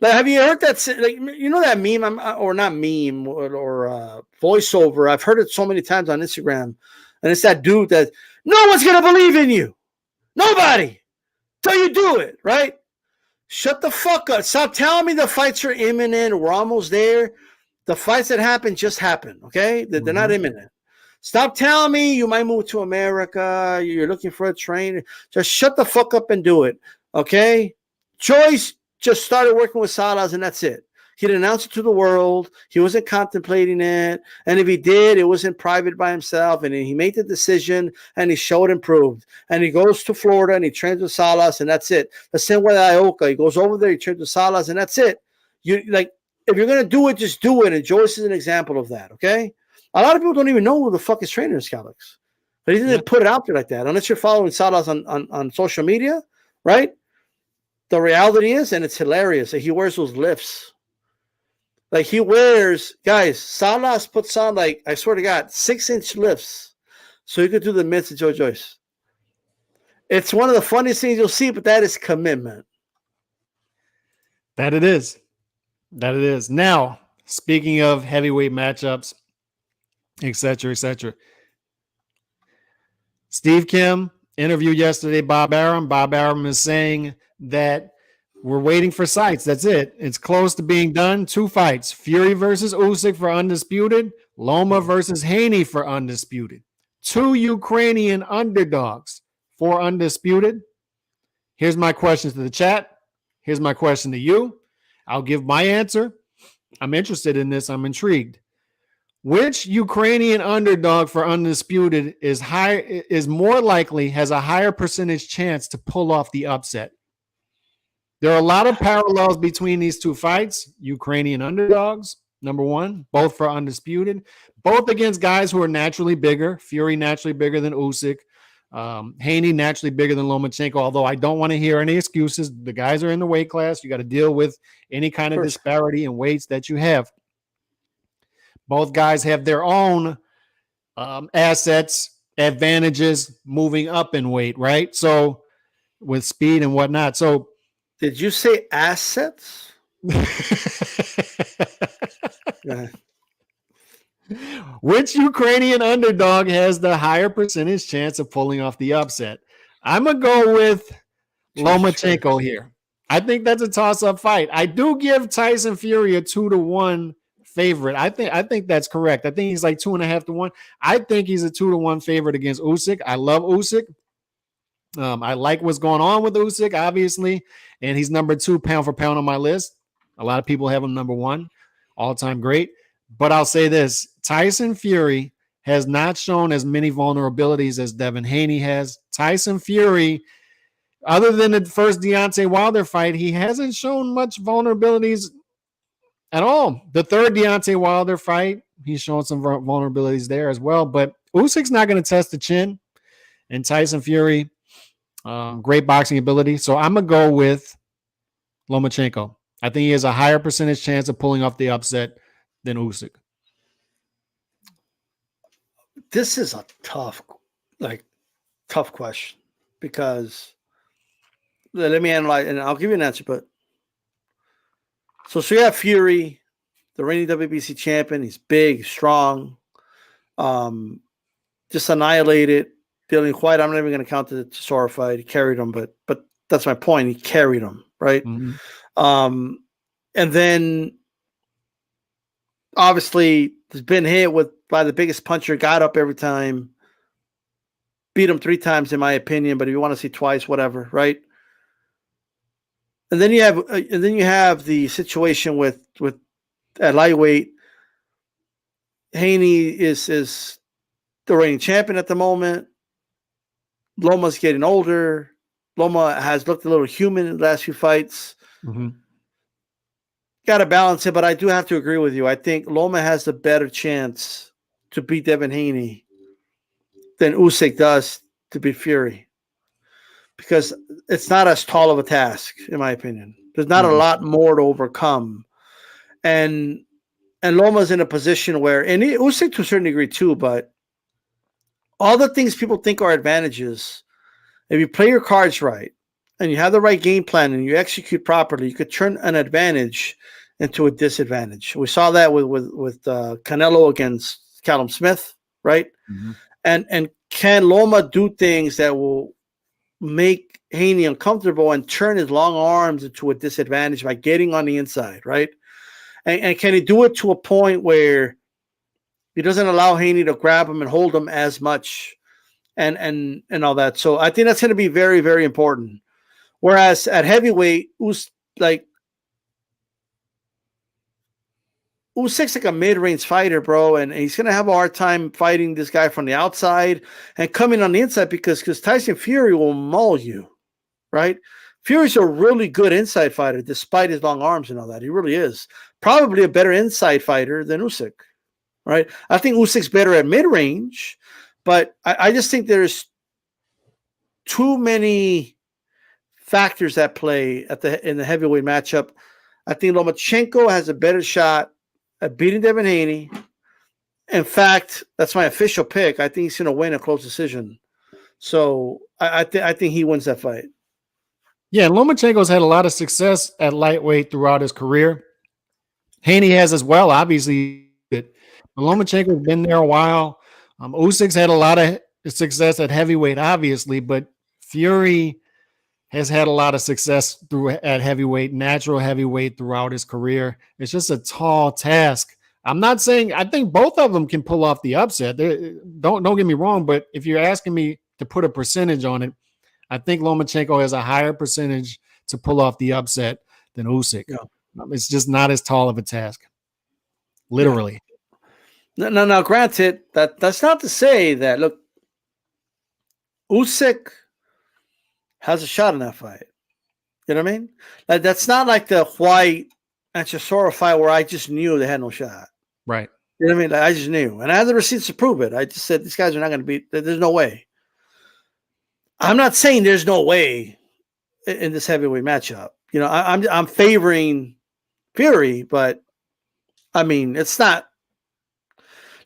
Like, have you heard that? Like, you know that meme, or not meme, or voiceover? I've heard it so many times on Instagram, and it's that dude that no one's gonna believe in you, nobody, till you do it, right? Shut the fuck up! Stop telling me the fights are imminent. We're almost there. The fights that happen just happen. Okay, they're not imminent. Stop telling me you might move to America. You're looking for a trainer. Just shut the fuck up and do it. Okay, Joyce just started working with Salas, and that's it. He didn't announce it to the world. He wasn't contemplating it. And if he did, it was in private by himself. And he made the decision, and he showed and proved. And he goes to Florida, and he trains with Salas, and that's it. The same way Ioka. He goes over there, he trains with Salas, and that's it. You like, if you're going to do it, just do it. And Joyce is an example of that, okay? A lot of people don't even know who the fuck his trainer is, Calix. But he didn't put it out there like that. Unless you're following Salas on social media, right? The reality is, and it's hilarious, that he wears those lifts. Like he wears, guys, Salas puts on, like, I swear to God, 6-inch lifts so he could do the mitts of Joe Joyce. It's one of the funniest things you'll see, but that is commitment. That it is. That it is. Now, speaking of heavyweight matchups, et cetera, et cetera. Steve Kim interviewed yesterday Bob Arum. Bob Arum is saying that we're waiting for sites. That's it. It's close to being done. 2 fights. Fury versus Usyk for undisputed. Loma versus Haney for undisputed. 2 Ukrainian underdogs for undisputed. Here's my questions to the chat. Here's my question to you. I'll give my answer. I'm interested in this. I'm intrigued. Which Ukrainian underdog for undisputed is more likely, has a higher percentage chance to pull off the upset? There are a lot of parallels between these 2 fights. Ukrainian underdogs, number 1, both for undisputed, both against guys who are naturally bigger. Fury naturally bigger than Usyk. Haney naturally bigger than Lomachenko, although I don't want to hear any excuses. The guys are in the weight class. You got to deal with any kind of disparity in weights that you have. Both guys have their own assets, advantages moving up in weight, right? So with speed and whatnot. So did you say assets? Which Ukrainian underdog has the higher percentage chance of pulling off the upset? I'm going to go with Lomachenko here. I think that's a toss-up fight. I do give Tyson Fury a 2-1 favorite. I think that's correct. I think he's like 2.5 to 1. I think he's a 2-1 favorite against Usyk. I love Usyk. I like what's going on with Usyk, obviously, and he's number 2 pound for pound on my list. A lot of people have him number 1, all-time great. But I'll say this, Tyson Fury has not shown as many vulnerabilities as Devin Haney has. Tyson Fury, other than the first Deontay Wilder fight, he hasn't shown much vulnerabilities at all. The third Deontay Wilder fight, he's shown some vulnerabilities there as well. But Usyk's not going to test the chin. And Tyson Fury, great boxing ability. So I'm going to go with Lomachenko. I think he has a higher percentage chance of pulling off the upset than Usyk. This is a tough question because let me analyze, and I'll give you an answer. But so you have Fury, the reigning WBC champion. He's big, strong, just annihilated. Dillian White, I'm not even going to count the Chisora fight. He carried him, but that's my point. He carried him, right? Mm-hmm. And then obviously has been hit by the biggest puncher, got up every time, beat him 3 times in my opinion, but if you want to see twice, whatever, right? And then you have the situation with at lightweight, Haney is the reigning champion at the moment. Loma's getting older. Loma has looked a little human in the last few fights. Mm-hmm. Got to balance it, but I do have to agree with you. I think Loma has the better chance to beat Devin Haney than Usyk does to beat Fury, because it's not as tall of a task, in my opinion. There's not a lot more to overcome, and Loma's in a position where, and Usyk to a certain degree too, but all the things people think are advantages, if you play your cards right and you have the right game plan and you execute properly, you could turn an advantage into a disadvantage. We saw that with Canelo against Callum Smith, right? Mm-hmm. And can Loma do things that will make Haney uncomfortable and turn his long arms into a disadvantage by getting on the inside, right? And can he do it to a point where he doesn't allow Haney to grab him and hold him as much and all that? So I think that's going to be very, very important. Whereas at heavyweight, Usyk's like a mid-range fighter, bro, and he's going to have a hard time fighting this guy from the outside and coming on the inside because Tyson Fury will maul you, right? Fury's a really good inside fighter despite his long arms and all that. He really is. Probably a better inside fighter than Usyk, right? I think Usyk's better at mid-range, but I just think there's too many factors at play in the heavyweight matchup. I think Lomachenko has a better shot at beating Devin Haney. In fact, that's my official pick. I think he's going to win a close decision. So I think he wins that fight. Yeah, Lomachenko's had a lot of success at lightweight throughout his career. Haney has as well, obviously. But Lomachenko's been there a while. Usyk's had a lot of success at heavyweight, obviously, but Fury has had a lot of success at heavyweight, natural heavyweight throughout his career. It's just a tall task. I'm not saying I think both of them can pull off the upset. Don't get me wrong, but if you're asking me to put a percentage on it, I think Lomachenko has a higher percentage to pull off the upset than Usyk. Yeah. It's just not as tall of a task, literally. Yeah. Now, granted, that's not to say that, look, Usyk has a shot in that fight. You know what I mean? That's not like the White and Chisora fight where I just knew they had no shot. Right. You know what I mean? I just knew. And I had the receipts to prove it. I just said, these guys are not going to beat. There's no way. I'm not saying there's no way in this heavyweight matchup. You know, I'm favoring Fury, but I mean, it's not.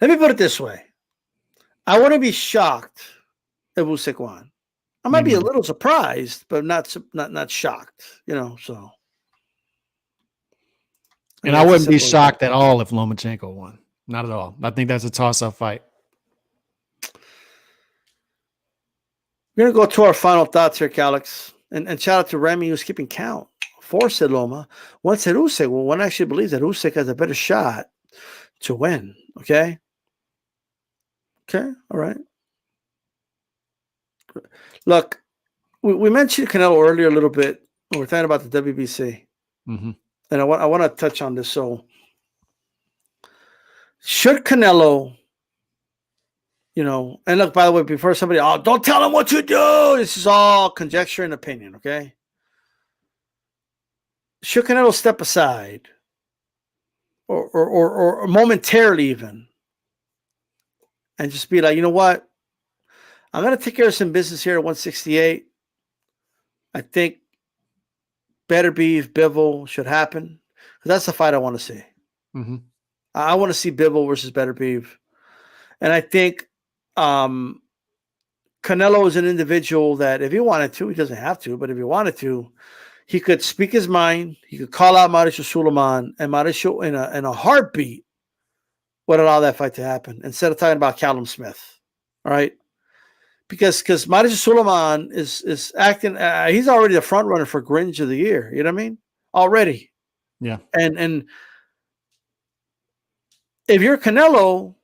Let me put it this way. I wouldn't be shocked if Usyk won. I might be a little surprised, but not shocked, you know, so. And I wouldn't be shocked at all if Lomachenko won. Not at all. I think that's a toss-up fight. We're going to go to our final thoughts here, Calix. And shout out to Remy, who's keeping count. 4 said Loma. 1 said Usyk. Well, one actually believes that Usyk has a better shot to win. Okay? Okay, all right. Look, we mentioned Canelo earlier a little bit when we're talking about the WBC. Mm-hmm. And I want to touch on this. So, should Canelo, you know, and look, by the way, before somebody, oh, don't tell him what you do. This is all conjecture and opinion, okay? Should Canelo step aside or momentarily even and just be like, you know what? I'm going to take care of some business here at 168. I think Better Beef, Bivol should happen. That's the fight I want to see. Mm-hmm. I want to see Bivol versus Better Beef. And I think Canelo is an individual that if he wanted to, he doesn't have to, but if he wanted to, he could speak his mind. He could call out Mauricio Sulaiman, and Mauricio in a heartbeat would allow that fight to happen instead of talking about Callum Smith. All right? Because Mauricio Sulaiman is acting, he's already the front runner for Gringe of the Year. You know what I mean? Already. Yeah. And if you're Canelo,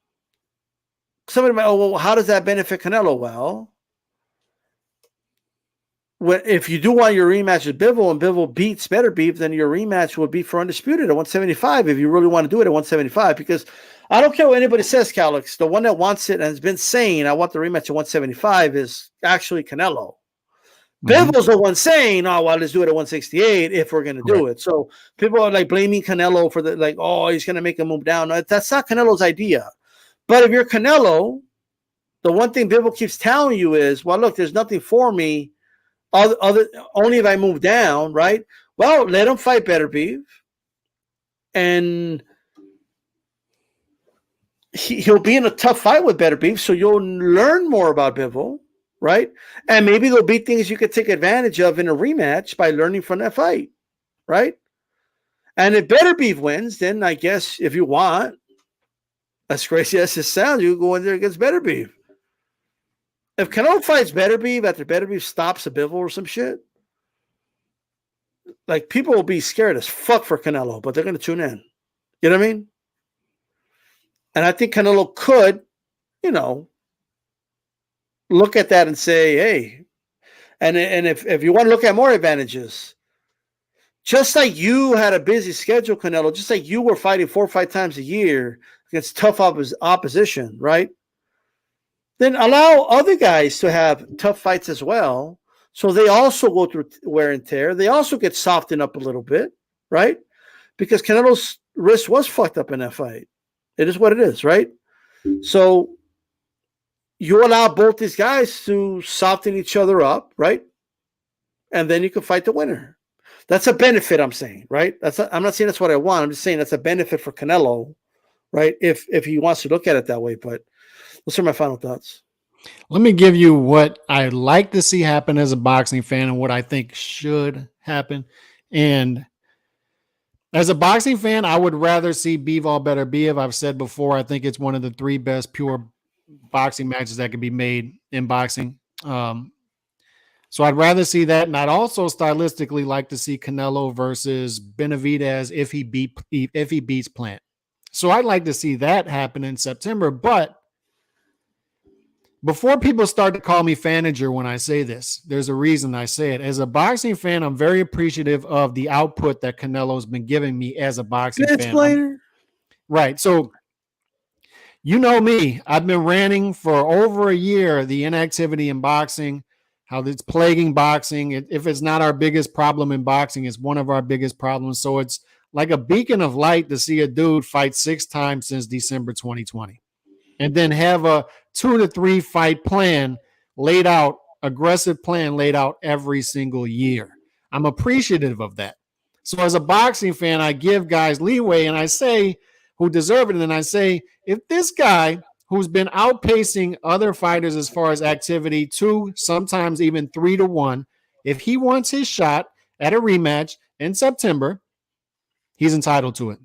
somebody might, oh, well, how does that benefit Canelo? Well, if you do want your rematch with Bivol and Bivol beats Better Beef, then your rematch would be for undisputed at 175 if you really want to do it at 175. Because I don't care what anybody says, Calix. The one that wants it and has been saying, I want the rematch at 175 is actually Canelo. Bivol the one saying, oh, well, let's do it at 168 if we're going to do it. So people are like blaming Canelo for he's going to make him move down. No, that's not Canelo's idea. But if you're Canelo, the one thing Bivol keeps telling you is, well, look, there's nothing for me only if I move down, right? Well, let him fight Beterbiev. And he'll be in a tough fight with Beterbiev, so you'll learn more about Bivol. Right? And maybe there'll be things you could take advantage of in a rematch by learning from that fight. Right? And if Beterbiev wins, then I guess if you want, as crazy as it sounds, you go in there against Beterbiev. If Canelo fights Beterbiev after Beterbiev stops a Bivol or some shit, like people will be scared as fuck for Canelo, but they're going to tune in. You know what I mean? And I think Canelo could, look at that and say, hey, and if you want to look at more advantages, just like you had a busy schedule, Canelo, just like you were fighting 4 or 5 times a year against tough opposition, right? Then allow other guys to have tough fights as well. So they also go through wear and tear. They also get softened up a little bit, right? Because Canelo's wrist was fucked up in that fight. It is what it is, right? So you allow both these guys to soften each other up, right? And then you can fight the winner. That's a benefit, I'm saying, right? I'm not saying that's what I want. I'm just saying that's a benefit for Canelo, right? If he wants to look at it that way. But those are my final thoughts. Let me give you what I like to see happen as a boxing fan and what I think should happen. And as a boxing fan, I would rather see Bivol Beterbiev. I've said before, I think it's one of the 3 best pure boxing matches that can be made in boxing. So I'd rather see that. And I'd also stylistically like to see Canelo versus Benavidez if he beats Plant. So I'd like to see that happen in September. But before people start to call me fanager when I say this, there's a reason I say it. As a boxing fan, I'm very appreciative of the output that Canelo's been giving me as a boxing fan. Right. So you know me, I've been ranting for over a year, the inactivity in boxing, how it's plaguing boxing. If it's not our biggest problem in boxing, it's one of our biggest problems. So it's like a beacon of light to see a dude fight 6 times since December 2020 and then have a 2 to 3 fight plan laid out, aggressive plan laid out every single year. I'm appreciative of that. So as a boxing fan, I give guys leeway and I say, who deserve it. And then I say, if this guy who's been outpacing other fighters as far as activity 2, sometimes even 3 to 1, if he wants his shot at a rematch in September, he's entitled to it.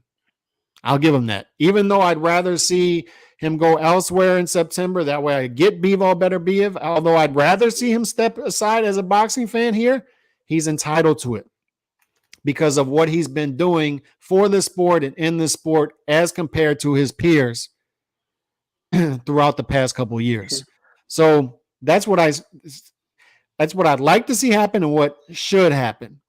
I'll give him that. Even though I'd rather see him go elsewhere in September, that way I get Bivol Beterbiev. Although I'd rather see him step aside as a boxing fan here, he's entitled to it because of what he's been doing for the sport and in the sport as compared to his peers throughout the past couple of years. So that's what I'd like to see happen and what should happen.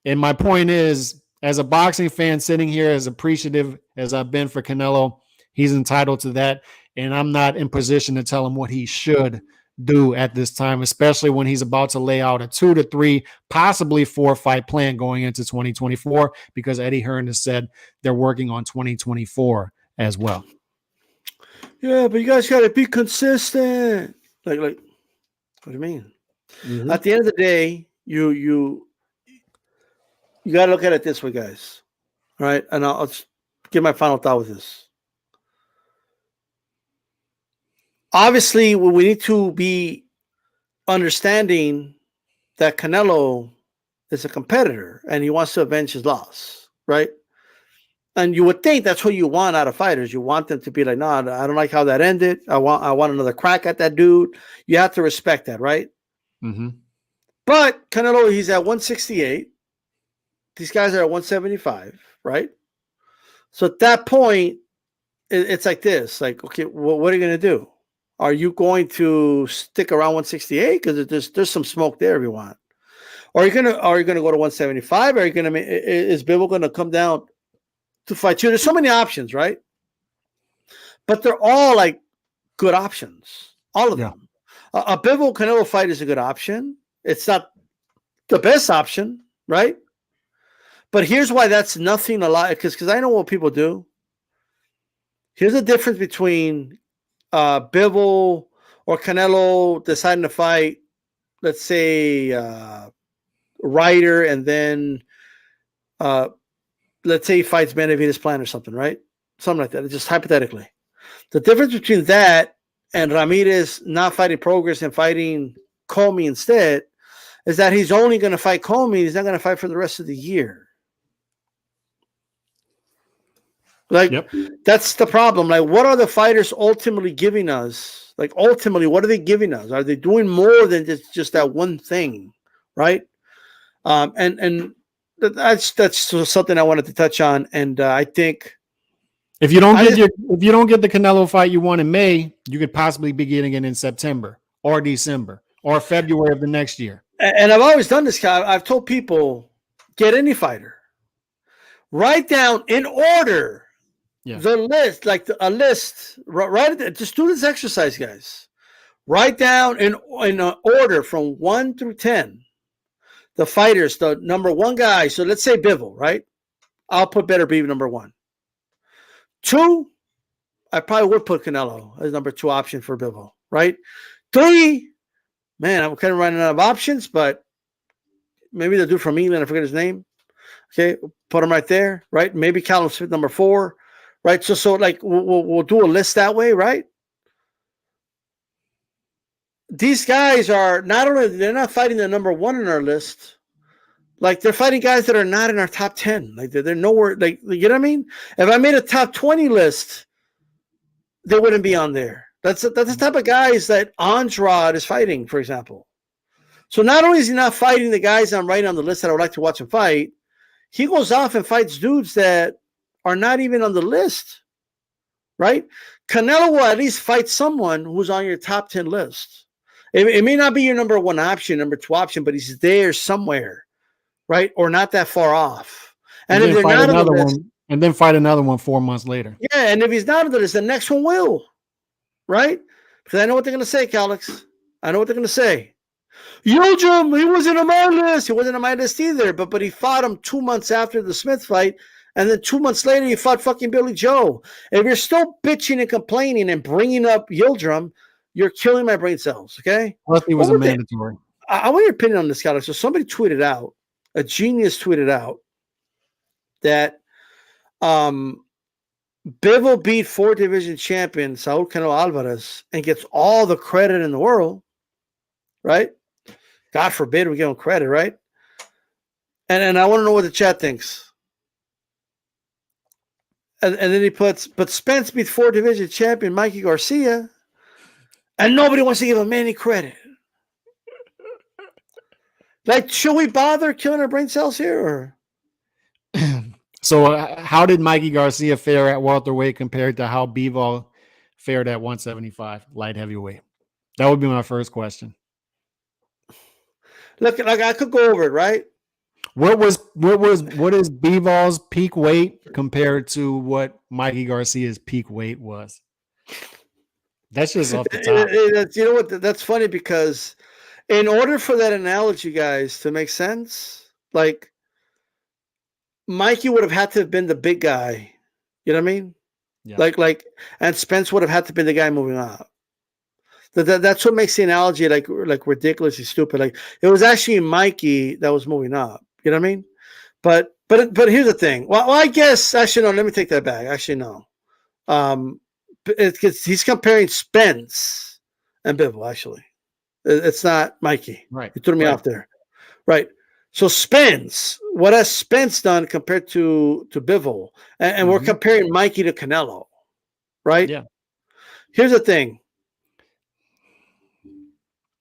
And my point is, as a boxing fan sitting here as appreciative as I've been for Canelo, he's entitled to that. And I'm not in position to tell him what he should do at this time, especially when he's about to lay out a 2 to 3, possibly 4 fight plan going into 2024, because Eddie Hernandez said they're working on 2024 as well. Yeah, but you guys got to be consistent. Like, what do you mean? Mm-hmm. At the end of the day, you got to look at it this way, guys. All right, and I'll just give my final thought with this. Obviously, we need to be understanding that Canelo is a competitor and he wants to avenge his loss, right? And you would think that's what you want out of fighters. You want them to be like, no, I don't like how that ended. I want another crack at that dude. You have to respect that, right? Mm-hmm. But Canelo, he's at 168. These guys are at 175, right? So at that point, it's like this. Like, okay, well, what are you going to do? Are you going to stick around 168? Because there's some smoke there if you want. Or are you gonna go to 175? Are you gonna is Bivol gonna come down to fight you? There's so many options, right? but they're all like good options. All of Yeah. them. A Bivol Canelo fight is a good option. It's not the best option, right? But here's why that's nothing a lot, because I know what people do. Here's the difference between Bivol or Canelo deciding to fight, let's say, Ryder, and then let's say he fights Benavidez Plan or something, right? Something like that. It's just hypothetically. The difference between that and Ramirez not fighting Progress and fighting Comey instead is that he's only going to fight Comey. He's not going to fight for the rest of the year. Like, that's the problem. Like, what are the fighters ultimately giving us? Like, ultimately, what are they giving us? Are they doing more than just that one thing, right? And that's something I wanted to touch on. And I think if you don't get the Canelo fight you want in May, you could possibly be getting it in September or December or February of the next year. And I've always done this. I've told people, get any fighter, write down in order the list, like a list. Right, just do this exercise, guys. Write down in order from 1 through 10 the fighters, the number one guy. So let's say Bivol, right? I'll put Better Be number 1. 2, I probably would put Canelo as number 2 option for Bivol, right? 3, man, I'm kind of running out of options, but maybe the dude from England, I forget his name. Okay, put him right there, right? Maybe Callum Smith number 4, right? So like we'll do a list that way, right? These guys are they're not fighting the number 1 in our list. Like, they're fighting guys that are not in our top 10. Like, they're nowhere. Like, you know what I mean? If I made a top 20 list, they wouldn't be on there. That's the type of guys that Andrade is fighting, for example. So not only is he not fighting the guys I'm writing on the list that I would like to watch him fight, he goes off and fights dudes that are not even on the list, right? Canelo will at least fight someone who's on your top 10 list. It may not be your number 1 option, number 2 option, but he's there somewhere, right? Or not that far off. And if they're not on the list, and then fight another one 4 months later. Yeah, and if he's not on the list, the next one will, right? Because I know what they're going to say, Calix. I know what they're going to say. Yildirim, he wasn't on my list. He wasn't on my list either, but he fought him 2 months after the Smith fight, and then 2 months later he fought fucking Billy Joe. If you're still bitching and complaining and bringing up Yildirim, you're killing my brain cells, okay? Plus, he was a mandatory. I want your opinion on this, Calix. So somebody tweeted out, a genius tweeted out, that Bivol beat 4-division champion Saul Canelo Alvarez and gets all the credit in the world, right? God forbid we give him credit, right? And I want to know what the chat thinks. And then he puts, but Spence beat 4-division champion Mikey Garcia, and nobody wants to give him any credit. Like, should we bother killing our brain cells here? Or? So how did Mikey Garcia fare at welterweight compared to how Bivol fared at 175 light heavyweight? That would be my first question. Look, like, I could go over it, right? What is Bivol's peak weight compared to what Mikey Garcia's peak weight was? That's just off the top. You know what? That's funny, because in order for that analogy, guys, to make sense, like, Mikey would have had to have been the big guy. You know what I mean? Yeah. Like, and Spence would have had to be the guy moving up. That's what makes the analogy like ridiculously stupid. Like, it was actually Mikey that was moving up. You know what I mean? But here's the thing. Well, I guess actually no. Let me take that back. Actually, no. He's comparing Spence and Bivol. Actually, it's not Mikey. Right. You threw me off there. Right. So Spence, what has Spence done compared to Bivol? And we're comparing Mikey to Canelo, right? Yeah. Here's the thing.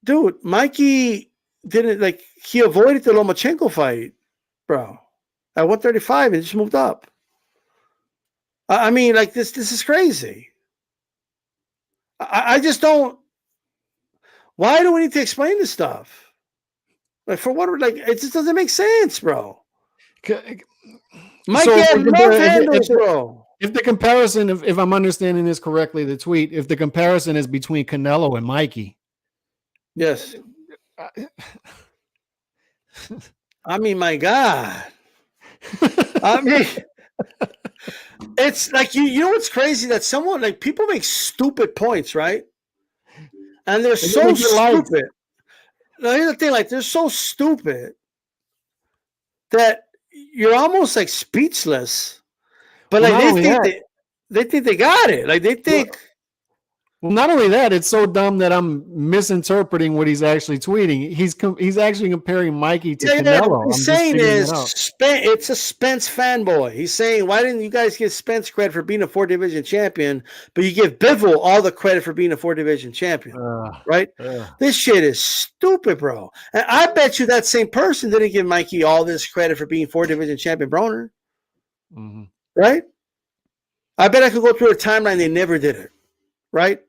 Dude, Mikey didn't, like, he avoided the Lomachenko fight, bro. At 135 and just moved up. I mean, like, this is crazy. I just don't. Why do we need to explain this stuff? Like, for what? Like, it just doesn't make sense, bro. Mikey had love handles, bro. If the comparison, if I'm understanding this correctly, the tweet, if the comparison is between Canelo and Mikey. Yes. I mean, my God. I mean, it's like you know what's crazy that someone like people make stupid points, right? And they're so stupid. Now, here's the thing: like they're so stupid that you're almost like speechless. But like they think they got it. Like they think. Well, not only that, it's so dumb that I'm misinterpreting what he's actually tweeting. He's actually comparing Mikey to Canelo. What he's saying is it's a Spence fanboy. He's saying, why didn't you guys give Spence credit for being a 4-division champion, but you give Bivol all the credit for being a 4-division champion, right? This shit is stupid, bro. And I bet you that same person didn't give Mikey all this credit for being 4-division champion, Broner. Mm-hmm. Right? I bet I could go through a timeline they never did it, right?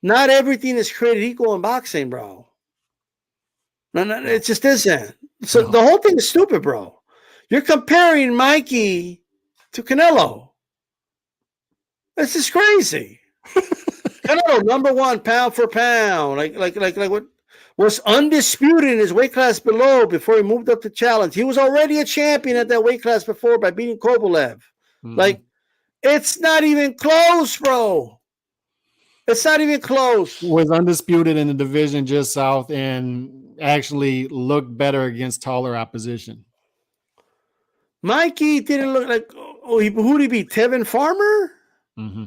Not everything is created equal in boxing, bro. No, it just isn't. So the whole thing is stupid, bro. You're comparing Mikey to Canelo. This is crazy. Canelo, #1 pound for pound, like what was undisputed in his weight class below before he moved up to challenge. He was already a champion at that weight class before by beating Kovalev. Mm-hmm. Like, it's not even close, bro. It's not even close. Was undisputed in the division just south and actually looked better against taller opposition. Mikey didn't look like. Who did he beat? Tevin Farmer? Mm-hmm.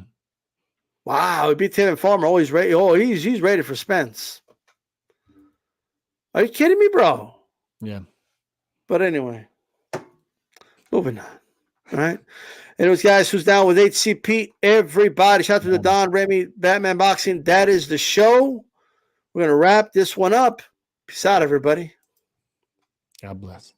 Wow, he beat Tevin Farmer. Oh, he's ready. Oh, he's ready for Spence. Are you kidding me, bro? Yeah. But anyway, moving on. All right. Anyways, guys, who's down with HCP? Everybody. Shout out to the Don Remy Batman Boxing. That is the show. We're going to wrap this one up. Peace out, everybody. God bless.